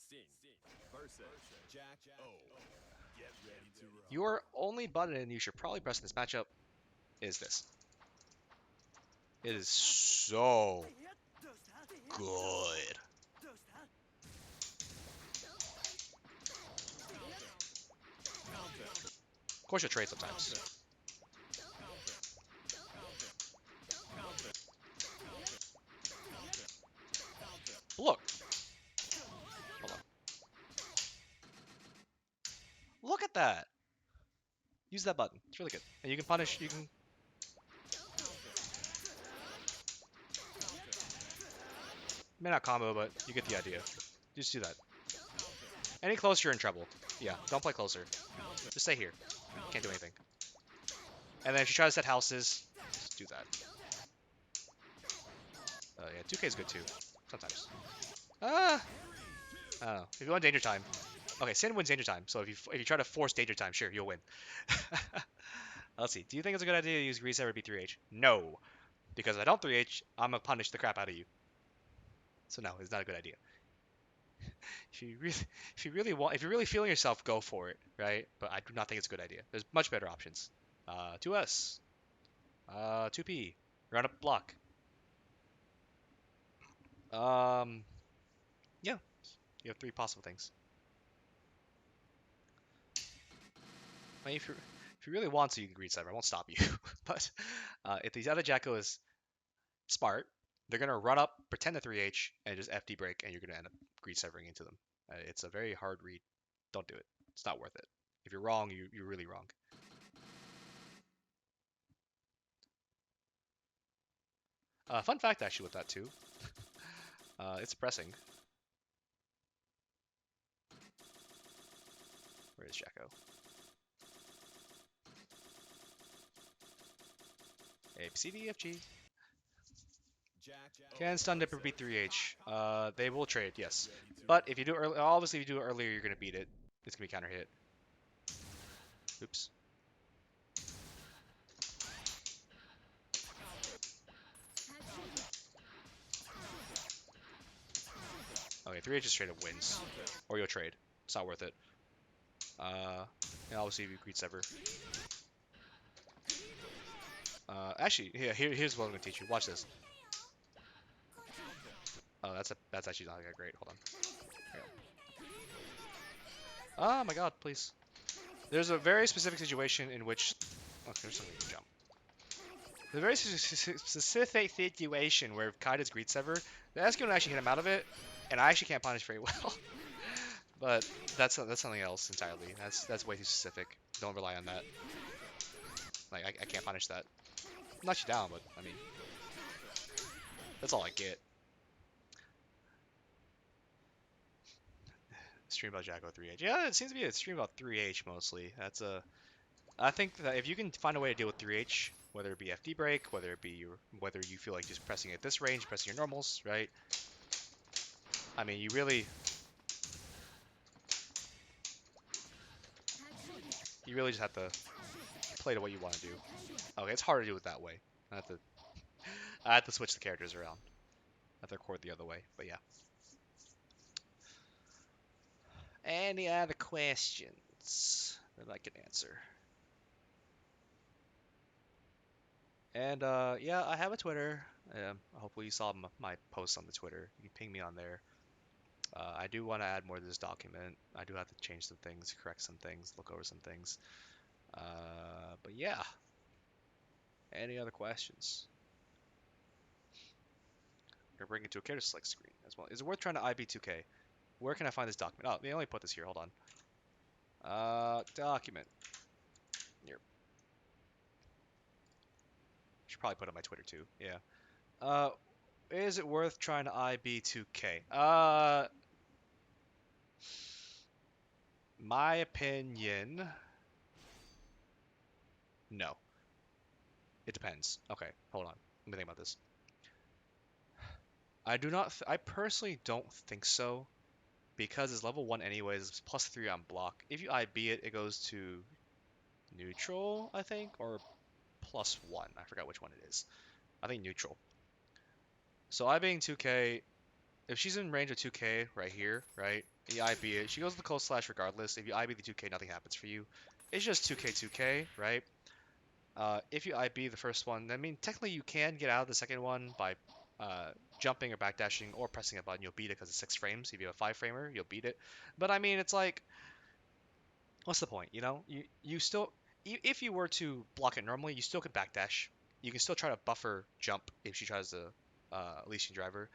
Sin versus Jack O. Get ready to roll. Your only button you should probably press in this matchup is this. It is so good. Of course, you'll trade sometimes. But look, hold on. Look at that. Use that button. It's really good. And you can punish. You can. May not combo, but you get the idea. Just do that. Any closer, you're in trouble. Yeah, don't play closer. Just stay here. Can't do anything. And then if you try to set houses, just do that. Yeah, 2K is good too. Sometimes. Ah! I don't know. If you want danger time. Okay, Sin wins danger time. So if you try to force danger time, sure, you'll win. Let's see. Do you think it's a good idea to use Grease Ever B3H? No. Because if I don't 3H, I'm gonna punish the crap out of you. So no, it's not a good idea. If you really, if you really want, if you're really feeling yourself, go for it, right? But I do not think it's a good idea. There's much better options. 2S, 2P, run up block. Um, yeah, you have three possible things. I mean, if you really want to, you can greed cyber. I won't stop you. But if the other Jacko is smart, they're gonna run up, pretend to 3H, and just FD break, and you're gonna end up greed severing into them. It's a very hard read. Don't do it. It's not worth it. If you're wrong, you're really wrong. Fun fact actually with that too. It's pressing. Where is Jacko? A, B, C, D, F, G. Can stun dipper beat 3H? They will trade, yes. But if you do it early, obviously if you do it earlier, you're gonna beat it. It's gonna be counter hit. Oops. Okay, 3H just straight up wins, or you'll trade. It's not worth it. And obviously if you greet sever. Actually, here's what I'm gonna teach you. Watch this. Oh, that's actually not that great. Hold on. Oh my god, please. There's a very specific situation in which. Oh, there's something to jump. There's a very specific situation where if Kaida's greed sever, the Eskin will actually hit him out of it, and I actually can't punish very well. But that's something else entirely. That's way too specific. Don't rely on that. Like I can't punish that. Knock you down, but I mean, that's all I get. Stream about Jacko 3H. Yeah, it seems to be a stream about 3H mostly. I think that if you can find a way to deal with 3H, whether it be FD break, whether you feel like just pressing at this range, pressing your normals, right? I mean, you really just have to play to what you want to do. Okay, it's hard to do it that way. I have to switch the characters around. I have to record the other way, but yeah. Any other questions that I can answer? And yeah, I have a Twitter. Hopefully you saw my posts on the Twitter. You can ping me on there. I do want to add more to this document. I do have to change some things, correct some things, look over some things. But yeah, any other questions? I'm gonna bring it to a character select screen as well. Is it worth trying to IB2K? Where can I find this document? Oh, they only put this here. Hold on. Document. Here. Should probably put it on my Twitter too. Yeah. Uh, is it worth trying to IB2K? My opinion, no. It depends. Okay, hold on. Let me think about this. I do not. I personally don't think so because it's level one anyways. It's plus 3 on block. If you IB it, it goes to neutral, I think, or plus 1. I forgot which one it is. I think neutral. So I being 2K, if she's in range of 2K right here, right? You IB it. She goes to the cold slash regardless. If you IB the 2K, nothing happens for you. It's just 2K 2K, right? If you IB the first one, I mean, technically you can get out of the second one by jumping or backdashing or pressing a button. You'll beat it because it's 6 frames. If you have a 5 framer, you'll beat it. But I mean, it's like, what's the point? You know, you still, if you were to block it normally, you still could backdash. You can still try to buffer jump if she tries to Elysian driver.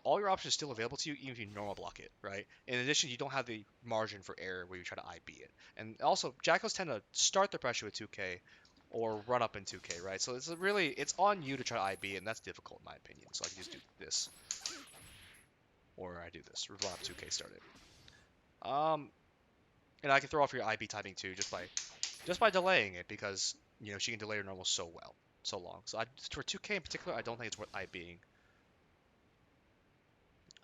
All your options are still available to you, even if you normal block it, right? In addition, you don't have the margin for error where you try to IB it. And also, Jackals tend to start the pressure with 2K or run up in 2K, right? So it's on you to try to IB it, and that's difficult in my opinion. So I can just do this, or I do this, run up 2K, start it. And I can throw off your IB timing too, just by delaying it because she can delay her normal so well, so long. So for 2K in particular, I don't think it's worth IBing.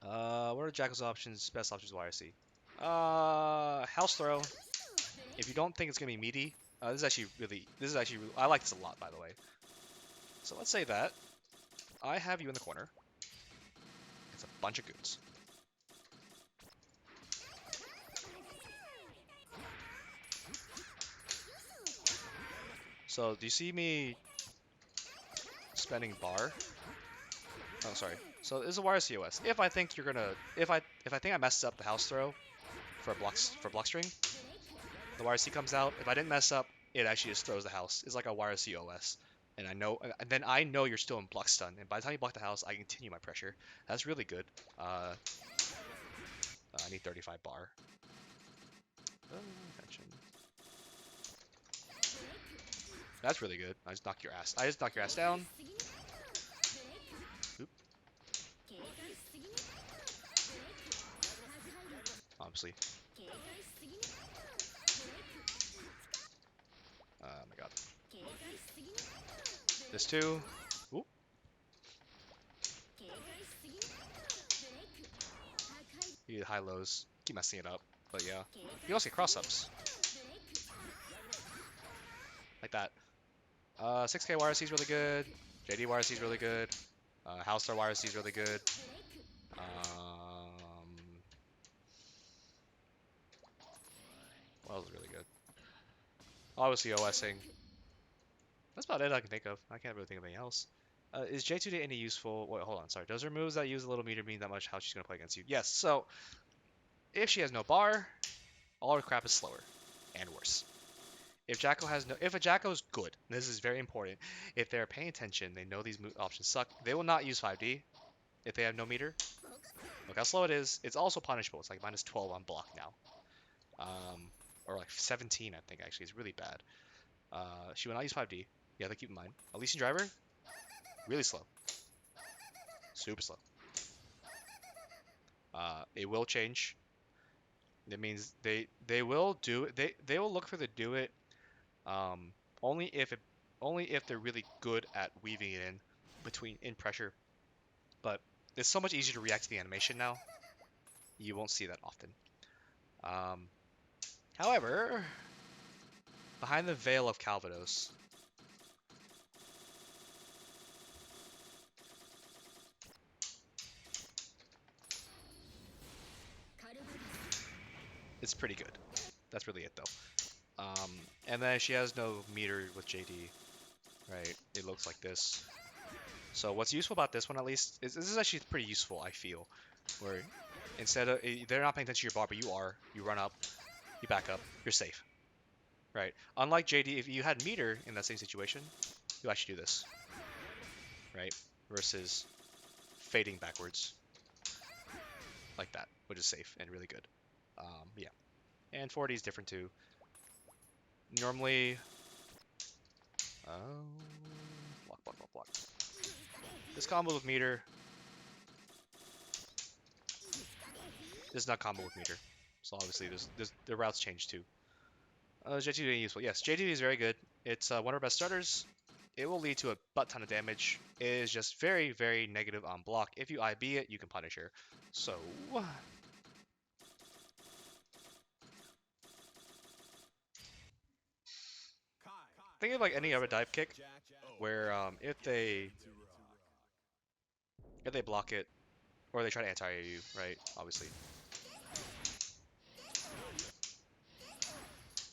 What are Jackal's options? Best options YRC. House throw. If you don't think it's gonna be meaty, this is actually I like this a lot, by the way. So let's say that I have you in the corner. It's a bunch of goons. So do you see me spending bar? Oh, sorry. So this is a wire COS. If I think you're gonna, if I think I messed up the house throw for block string, the wire C comes out. If I didn't mess up, it actually just throws the house. It's like a wire COS. And I know, and then I know you're still in block stun. And by the time you block the house, I continue my pressure. That's really good. I need 35 bar. Attention. That's really good. I just knock your ass. I just knock your ass down. Oop. Obviously. Oh my god. This too. Oop. You get high lows. Keep messing it up. But yeah. You also get cross ups. Like that. 6K YRC is really good. JD YRC is really good. House Star YRC is really good. What else is really good? Obviously OSing. That's about it I can think of. I can't really think of anything else. Is J2D any useful? Wait, hold on, sorry. Does her moves that use a little meter mean that much how she's gonna play against you? Yes. So if she has no bar, all her crap is slower and worse. If a Jacko is good, this is very important. If they're paying attention, they know these options suck. They will not use 5D if they have no meter. Look how slow it is. It's also punishable. It's like minus 12 on block now, or like 17, I think actually. It's really bad. She will not use 5D. You have to keep in mind. Elysian Driver, really slow, super slow. It will change. That means they will do it. They will look for the do it um, only if it only if they're really good at weaving it in pressure. But it's so much easier to react to the animation now. You won't see that often. Um, However, behind the veil of Calvados, it's pretty good. That's really it though. And then she has no meter with JD, right? It looks like this. So what's useful about this one at least is this is actually pretty useful, I feel. Where instead of they're not paying attention to your bar, but you are. You run up, you back up, you're safe, right? Unlike JD, if you had meter in that same situation, you actually do this, right? Versus fading backwards like that, which is safe and really good. Yeah, and 4D is different too. Normally, block, block, block, block. This combo with meter. This is not combo with meter. So obviously, the routes change too. JTD useful. Yes, JTD is very good. It's one of our best starters. It will lead to a butt ton of damage. It is just very, very negative on block. If you IB it, you can punish her. So, think of like any other dive kick where if they block it or they try to anti you, right? Obviously,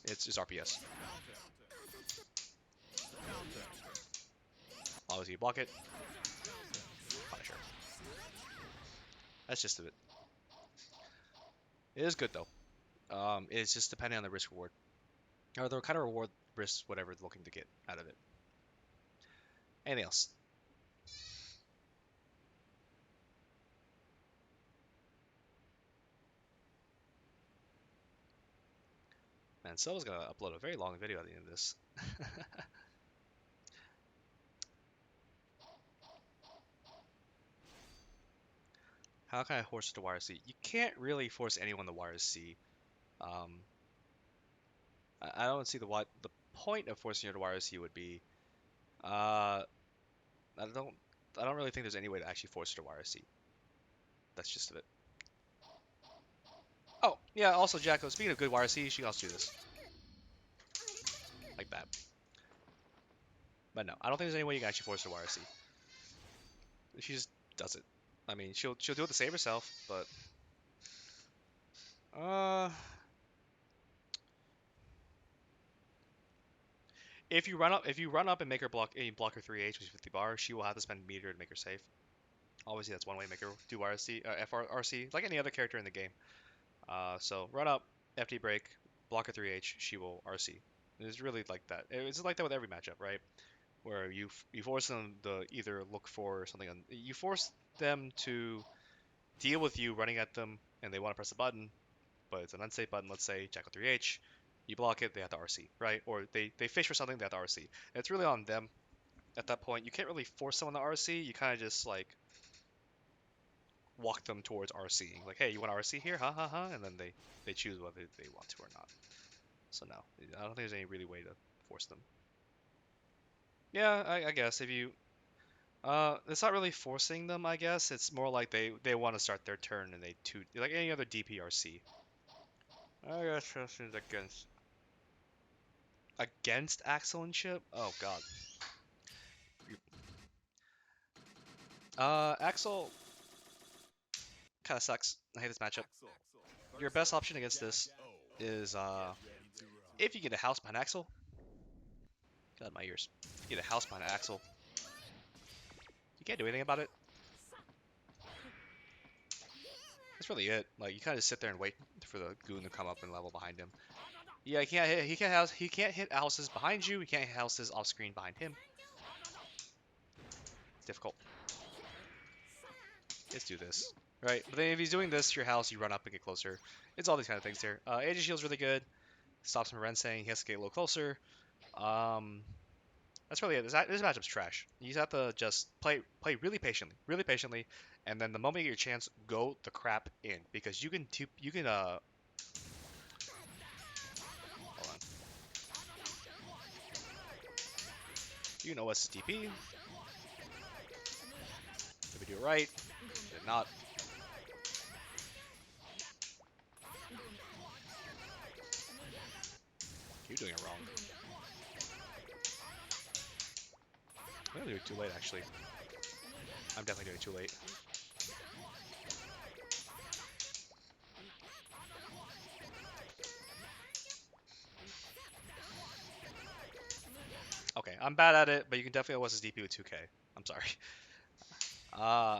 it's just RPS. Obviously, you block it, punish her. That's just it. It is good though. It's just depending on the risk reward or the kind of reward risk whatever they're looking to get out of it. Anything else? Man, Silva's gonna upload a very long video at the end of this. How can I force it to wire C? You can't really force anyone to wire C. Um, I don't see what the point of forcing her to wire C would be. Uh, I don't I don't really think there's any way to actually force her to wire C. that's just it. Oh, yeah, also Jacko, speaking of good YRC, she can also do this. Like that. But no, I don't think there's any way you can actually force her YRC. She just does it. I mean, she'll do it to save herself, but uh, if you run up and make her block her 3H, which is 50 bar, she will have to spend meter to make her safe. Obviously, that's one way to make her do RC, FRC, like any other character in the game. So run up, FD break, block her 3H, she will RC. It's really like that. It's like that with every matchup, right? Where you force them to either look for something, you force them to deal with you running at them, and they want to press a button, but it's an unsafe button. Let's say Jackal 3H, you block it, they have to RC, right? Or they fish for something, they have to RC. And it's really on them at that point. You can't really force someone to RC. You kind of just like walk them towards RCing. Like, hey, you want to RC here? Ha ha ha. And then they choose whether they want to or not. So no, I don't think there's any really way to force them. Yeah, I guess if you it's not really forcing them. I guess it's more like they want to start their turn and they two like any other DPRC. I guess this is against Axel and Chip. Oh God. Axel kind of sucks. I hate this matchup. Axel Your best versus option against this Jack O. is Get ready to rumble. if you get a house behind Axel. God, my ears. If you get a house behind Axel, you can't do anything about it. That's really it. Like you kind of sit there and wait for the goon to come up and level behind him. Yeah, he can't hit. He can't hit houses behind you. He can't hit houses off screen behind him. It's difficult. Let's do this. Right, but then if he's doing this to your house, you run up and get closer. It's all these kind of things here. Age of Shield's really good. Stops him from Rensing. He has to get a little closer. Um, that's really it. This matchup's trash. You just have to just play really patiently, and then the moment you get your chance, go the crap in because hold on. You know what's DP. If we do it right, did not. You're doing it wrong. I'm gonna do it too late actually. I'm definitely doing it too late. Okay, I'm bad at it, but you can definitely OS his DP with 2K. I'm sorry.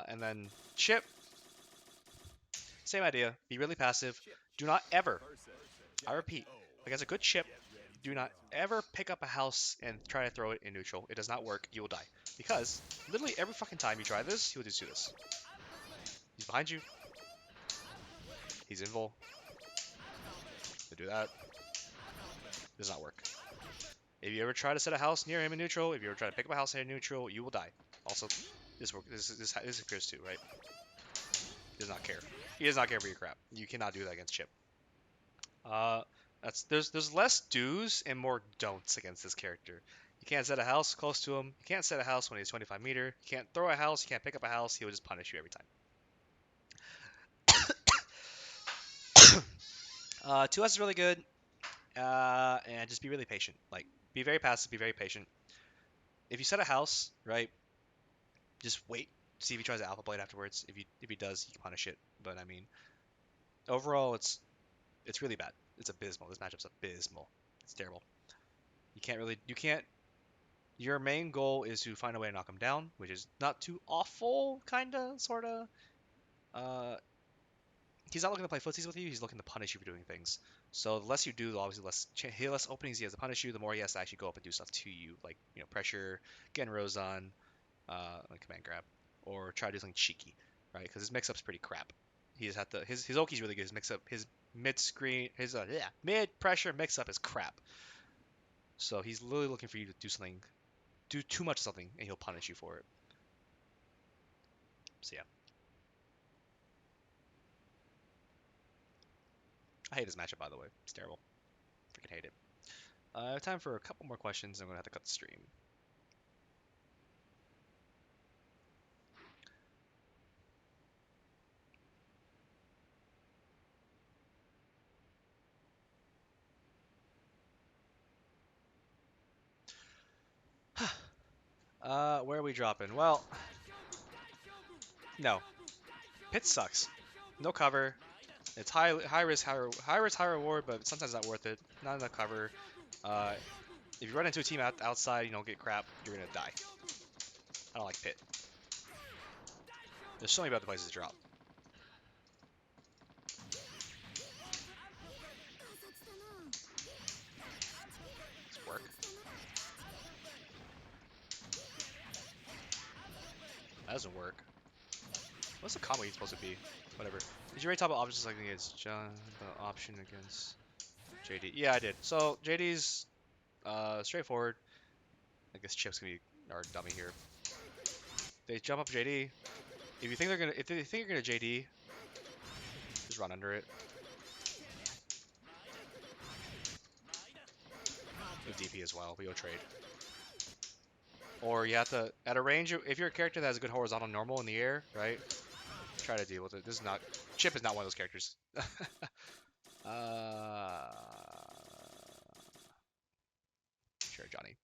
And then Chip, same idea. Be really passive. Chip Do not ever, versus I Jack repeat, O. against a good Chip, Get ready to do not rumble. ever pick up a house and try to throw it in neutral. It does not work. You will die. Because literally every fucking time you try this, he will just do this. He's behind you. He's invul. He'll do that. It does not work. If you ever try to set a house near him in neutral, if you ever try to pick up a house in neutral, you will die. Also, this appears too, right? He does not care. He does not care for your crap. You cannot do that against Chip. Uh, there's less do's and more don'ts against this character. You can't set a house close to him. You can't set a house when he's 25 meter. You can't throw a house. You can't pick up a house. He will just punish you every time. 2S is really good. And just be really patient. Like, be very passive. Be very patient. If you set a house, right, just wait. See if he tries to alpha blade afterwards. If he does, you can punish it. But I mean, overall, it's really bad. It's abysmal. This matchup's abysmal. It's terrible. You can't. Your main goal is to find a way to knock him down, which is not too awful, kinda, sorta. Uh, he's not looking to play footsies with you. He's looking to punish you for doing things. So the less you do, obviously less openings he has to punish you. The more he has to actually go up and do stuff to you, like pressure, getting rows on, like command grab, or try to do something cheeky, right? Because his mix-up's pretty crap. He just had to his Oki's really good. His mix-up, his mid screen, his mid pressure mix-up is crap. So he's literally looking for you to do something, do too much of something, and he'll punish you for it. So yeah, I hate this matchup by the way. It's terrible. Freaking hate it. I have time for a couple more questions. I'm gonna have to cut the stream. Where are we dropping? Well, no. Pit sucks. No cover. It's high risk, high risk, high reward, but sometimes not worth it. Not enough cover. Uh, if you run into a team outside, you don't get crap, you're gonna die. I don't like pit. There's so many better places to drop. Does work? That doesn't work. What's the combo supposed to be? Whatever. Did you already talk about options selecting against John? The option against JD? Yeah, I did. So JD's straightforward. I guess Chip's gonna be our dummy here. They jump up JD. If they think you're gonna JD, just run under it. With DP as well. We go trade. Or you have to at a range. If you're a character that has a good horizontal normal in the air, right? Try to deal with it. This is not Chip is not one of those characters. uh, sure, Johnny.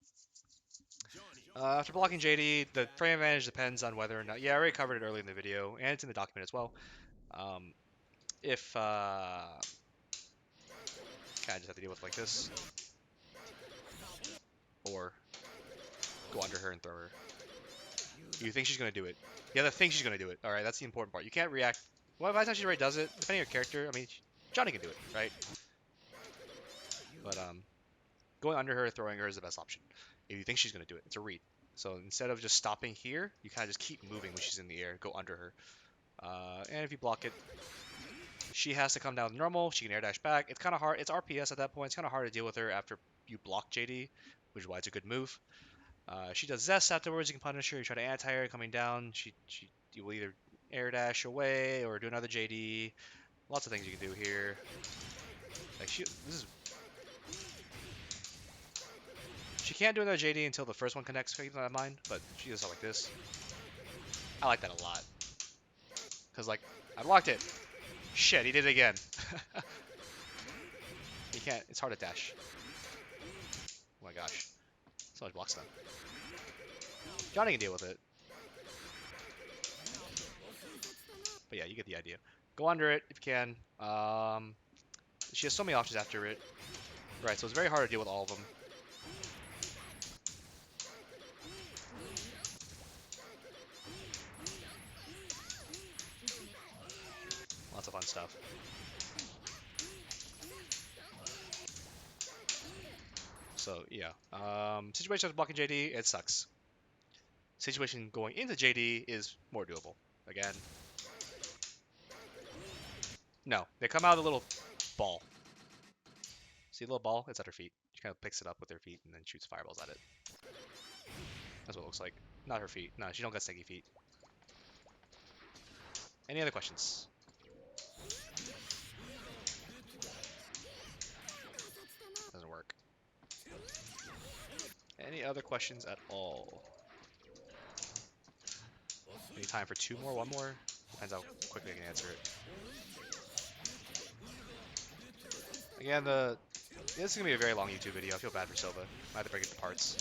After blocking JD, the frame advantage depends on whether or not. Yeah, I already covered it early in the video, and it's in the document as well. If kind of just have to deal with it like this, or go under her and throw her. You think she's gonna do it? You have to think she's gonna do it. All right, that's the important part. You can't react. Well, by the time she already does it, depending on your character, I mean, Johnny can do it, right? But going under her, throwing her is the best option. If you think she's gonna do it, it's a read. So instead of just stopping here, you kind of just keep moving when she's in the air. Go under her. And if you block it, she has to come down normal. She can air dash back. It's kind of hard. It's RPS at that point. It's kind of hard to deal with her after you block JD, which is why it's a good move. She does Zest afterwards. You can punish her. You try to anti her coming down. You will either air dash away or do another JD. Lots of things you can do here. Like she can't do another JD until the first one connects. Keep that in mind. But she does stuff like this. I like that a lot. Cause like I blocked it. Shit, he did it again. You can't. It's hard to dash. Oh my gosh. So much block stun. Johnny can deal with it. But yeah, you get the idea. Go under it if you can. She has so many options after it. Right, so it's very hard to deal with all of them. Lots of fun stuff. So yeah, situation after blocking JD, it sucks. Situation going into JD is more doable. Again, no, they come out of the little ball. See the little ball? It's at her feet. She kind of picks it up with her feet and then shoots fireballs at it. That's what it looks like. Not her feet. No, she don't got sticky feet. Any other questions? Doesn't work. Any other questions at all? Any time for two more? One more? Depends how quickly I can answer it. Again, this is gonna be a very long YouTube video. I feel bad for Silva. I have to break it to parts.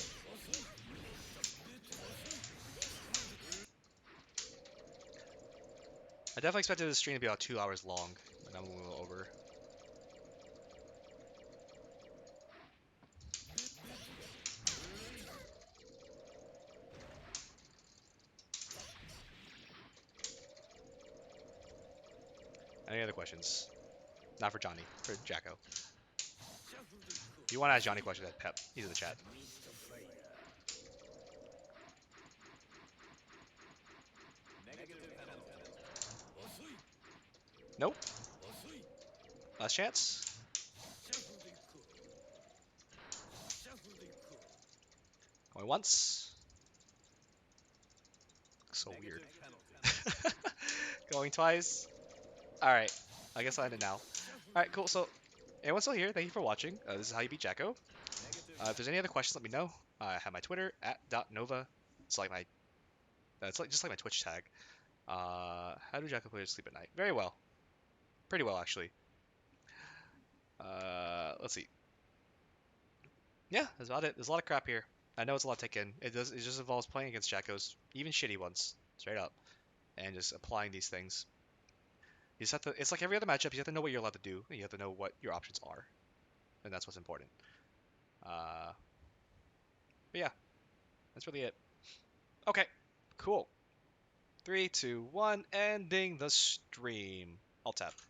I definitely expected this stream to be about 2 hours long, and I'm a little over. Any other questions? Not for Johnny, for Jacko. If you want to ask Johnny questions, at Pep. He's in the chat. Nope. Last chance. Going once. So weird. Going twice. Alright. I guess I'll end it now. Alright, cool. So, anyone still here? Thank you for watching. This is how you beat Jacko. If there's any other questions, let me know. I have my Twitter, @.nova. It's like my... It's like just like my Twitch tag. How do Jacko players sleep at night? Very well. Pretty well, actually. Let's see. Yeah, that's about it. There's a lot of crap here. I know it's a lot to take in. It does. It just involves playing against Jackos, even shitty ones, straight up, and just applying these things. You just have to. It's like every other matchup. You have to know what you're allowed to do. And you have to know what your options are, and that's what's important. Uh, but yeah, that's really it. Okay, cool. Three, two, one, ending the stream. Alt tab.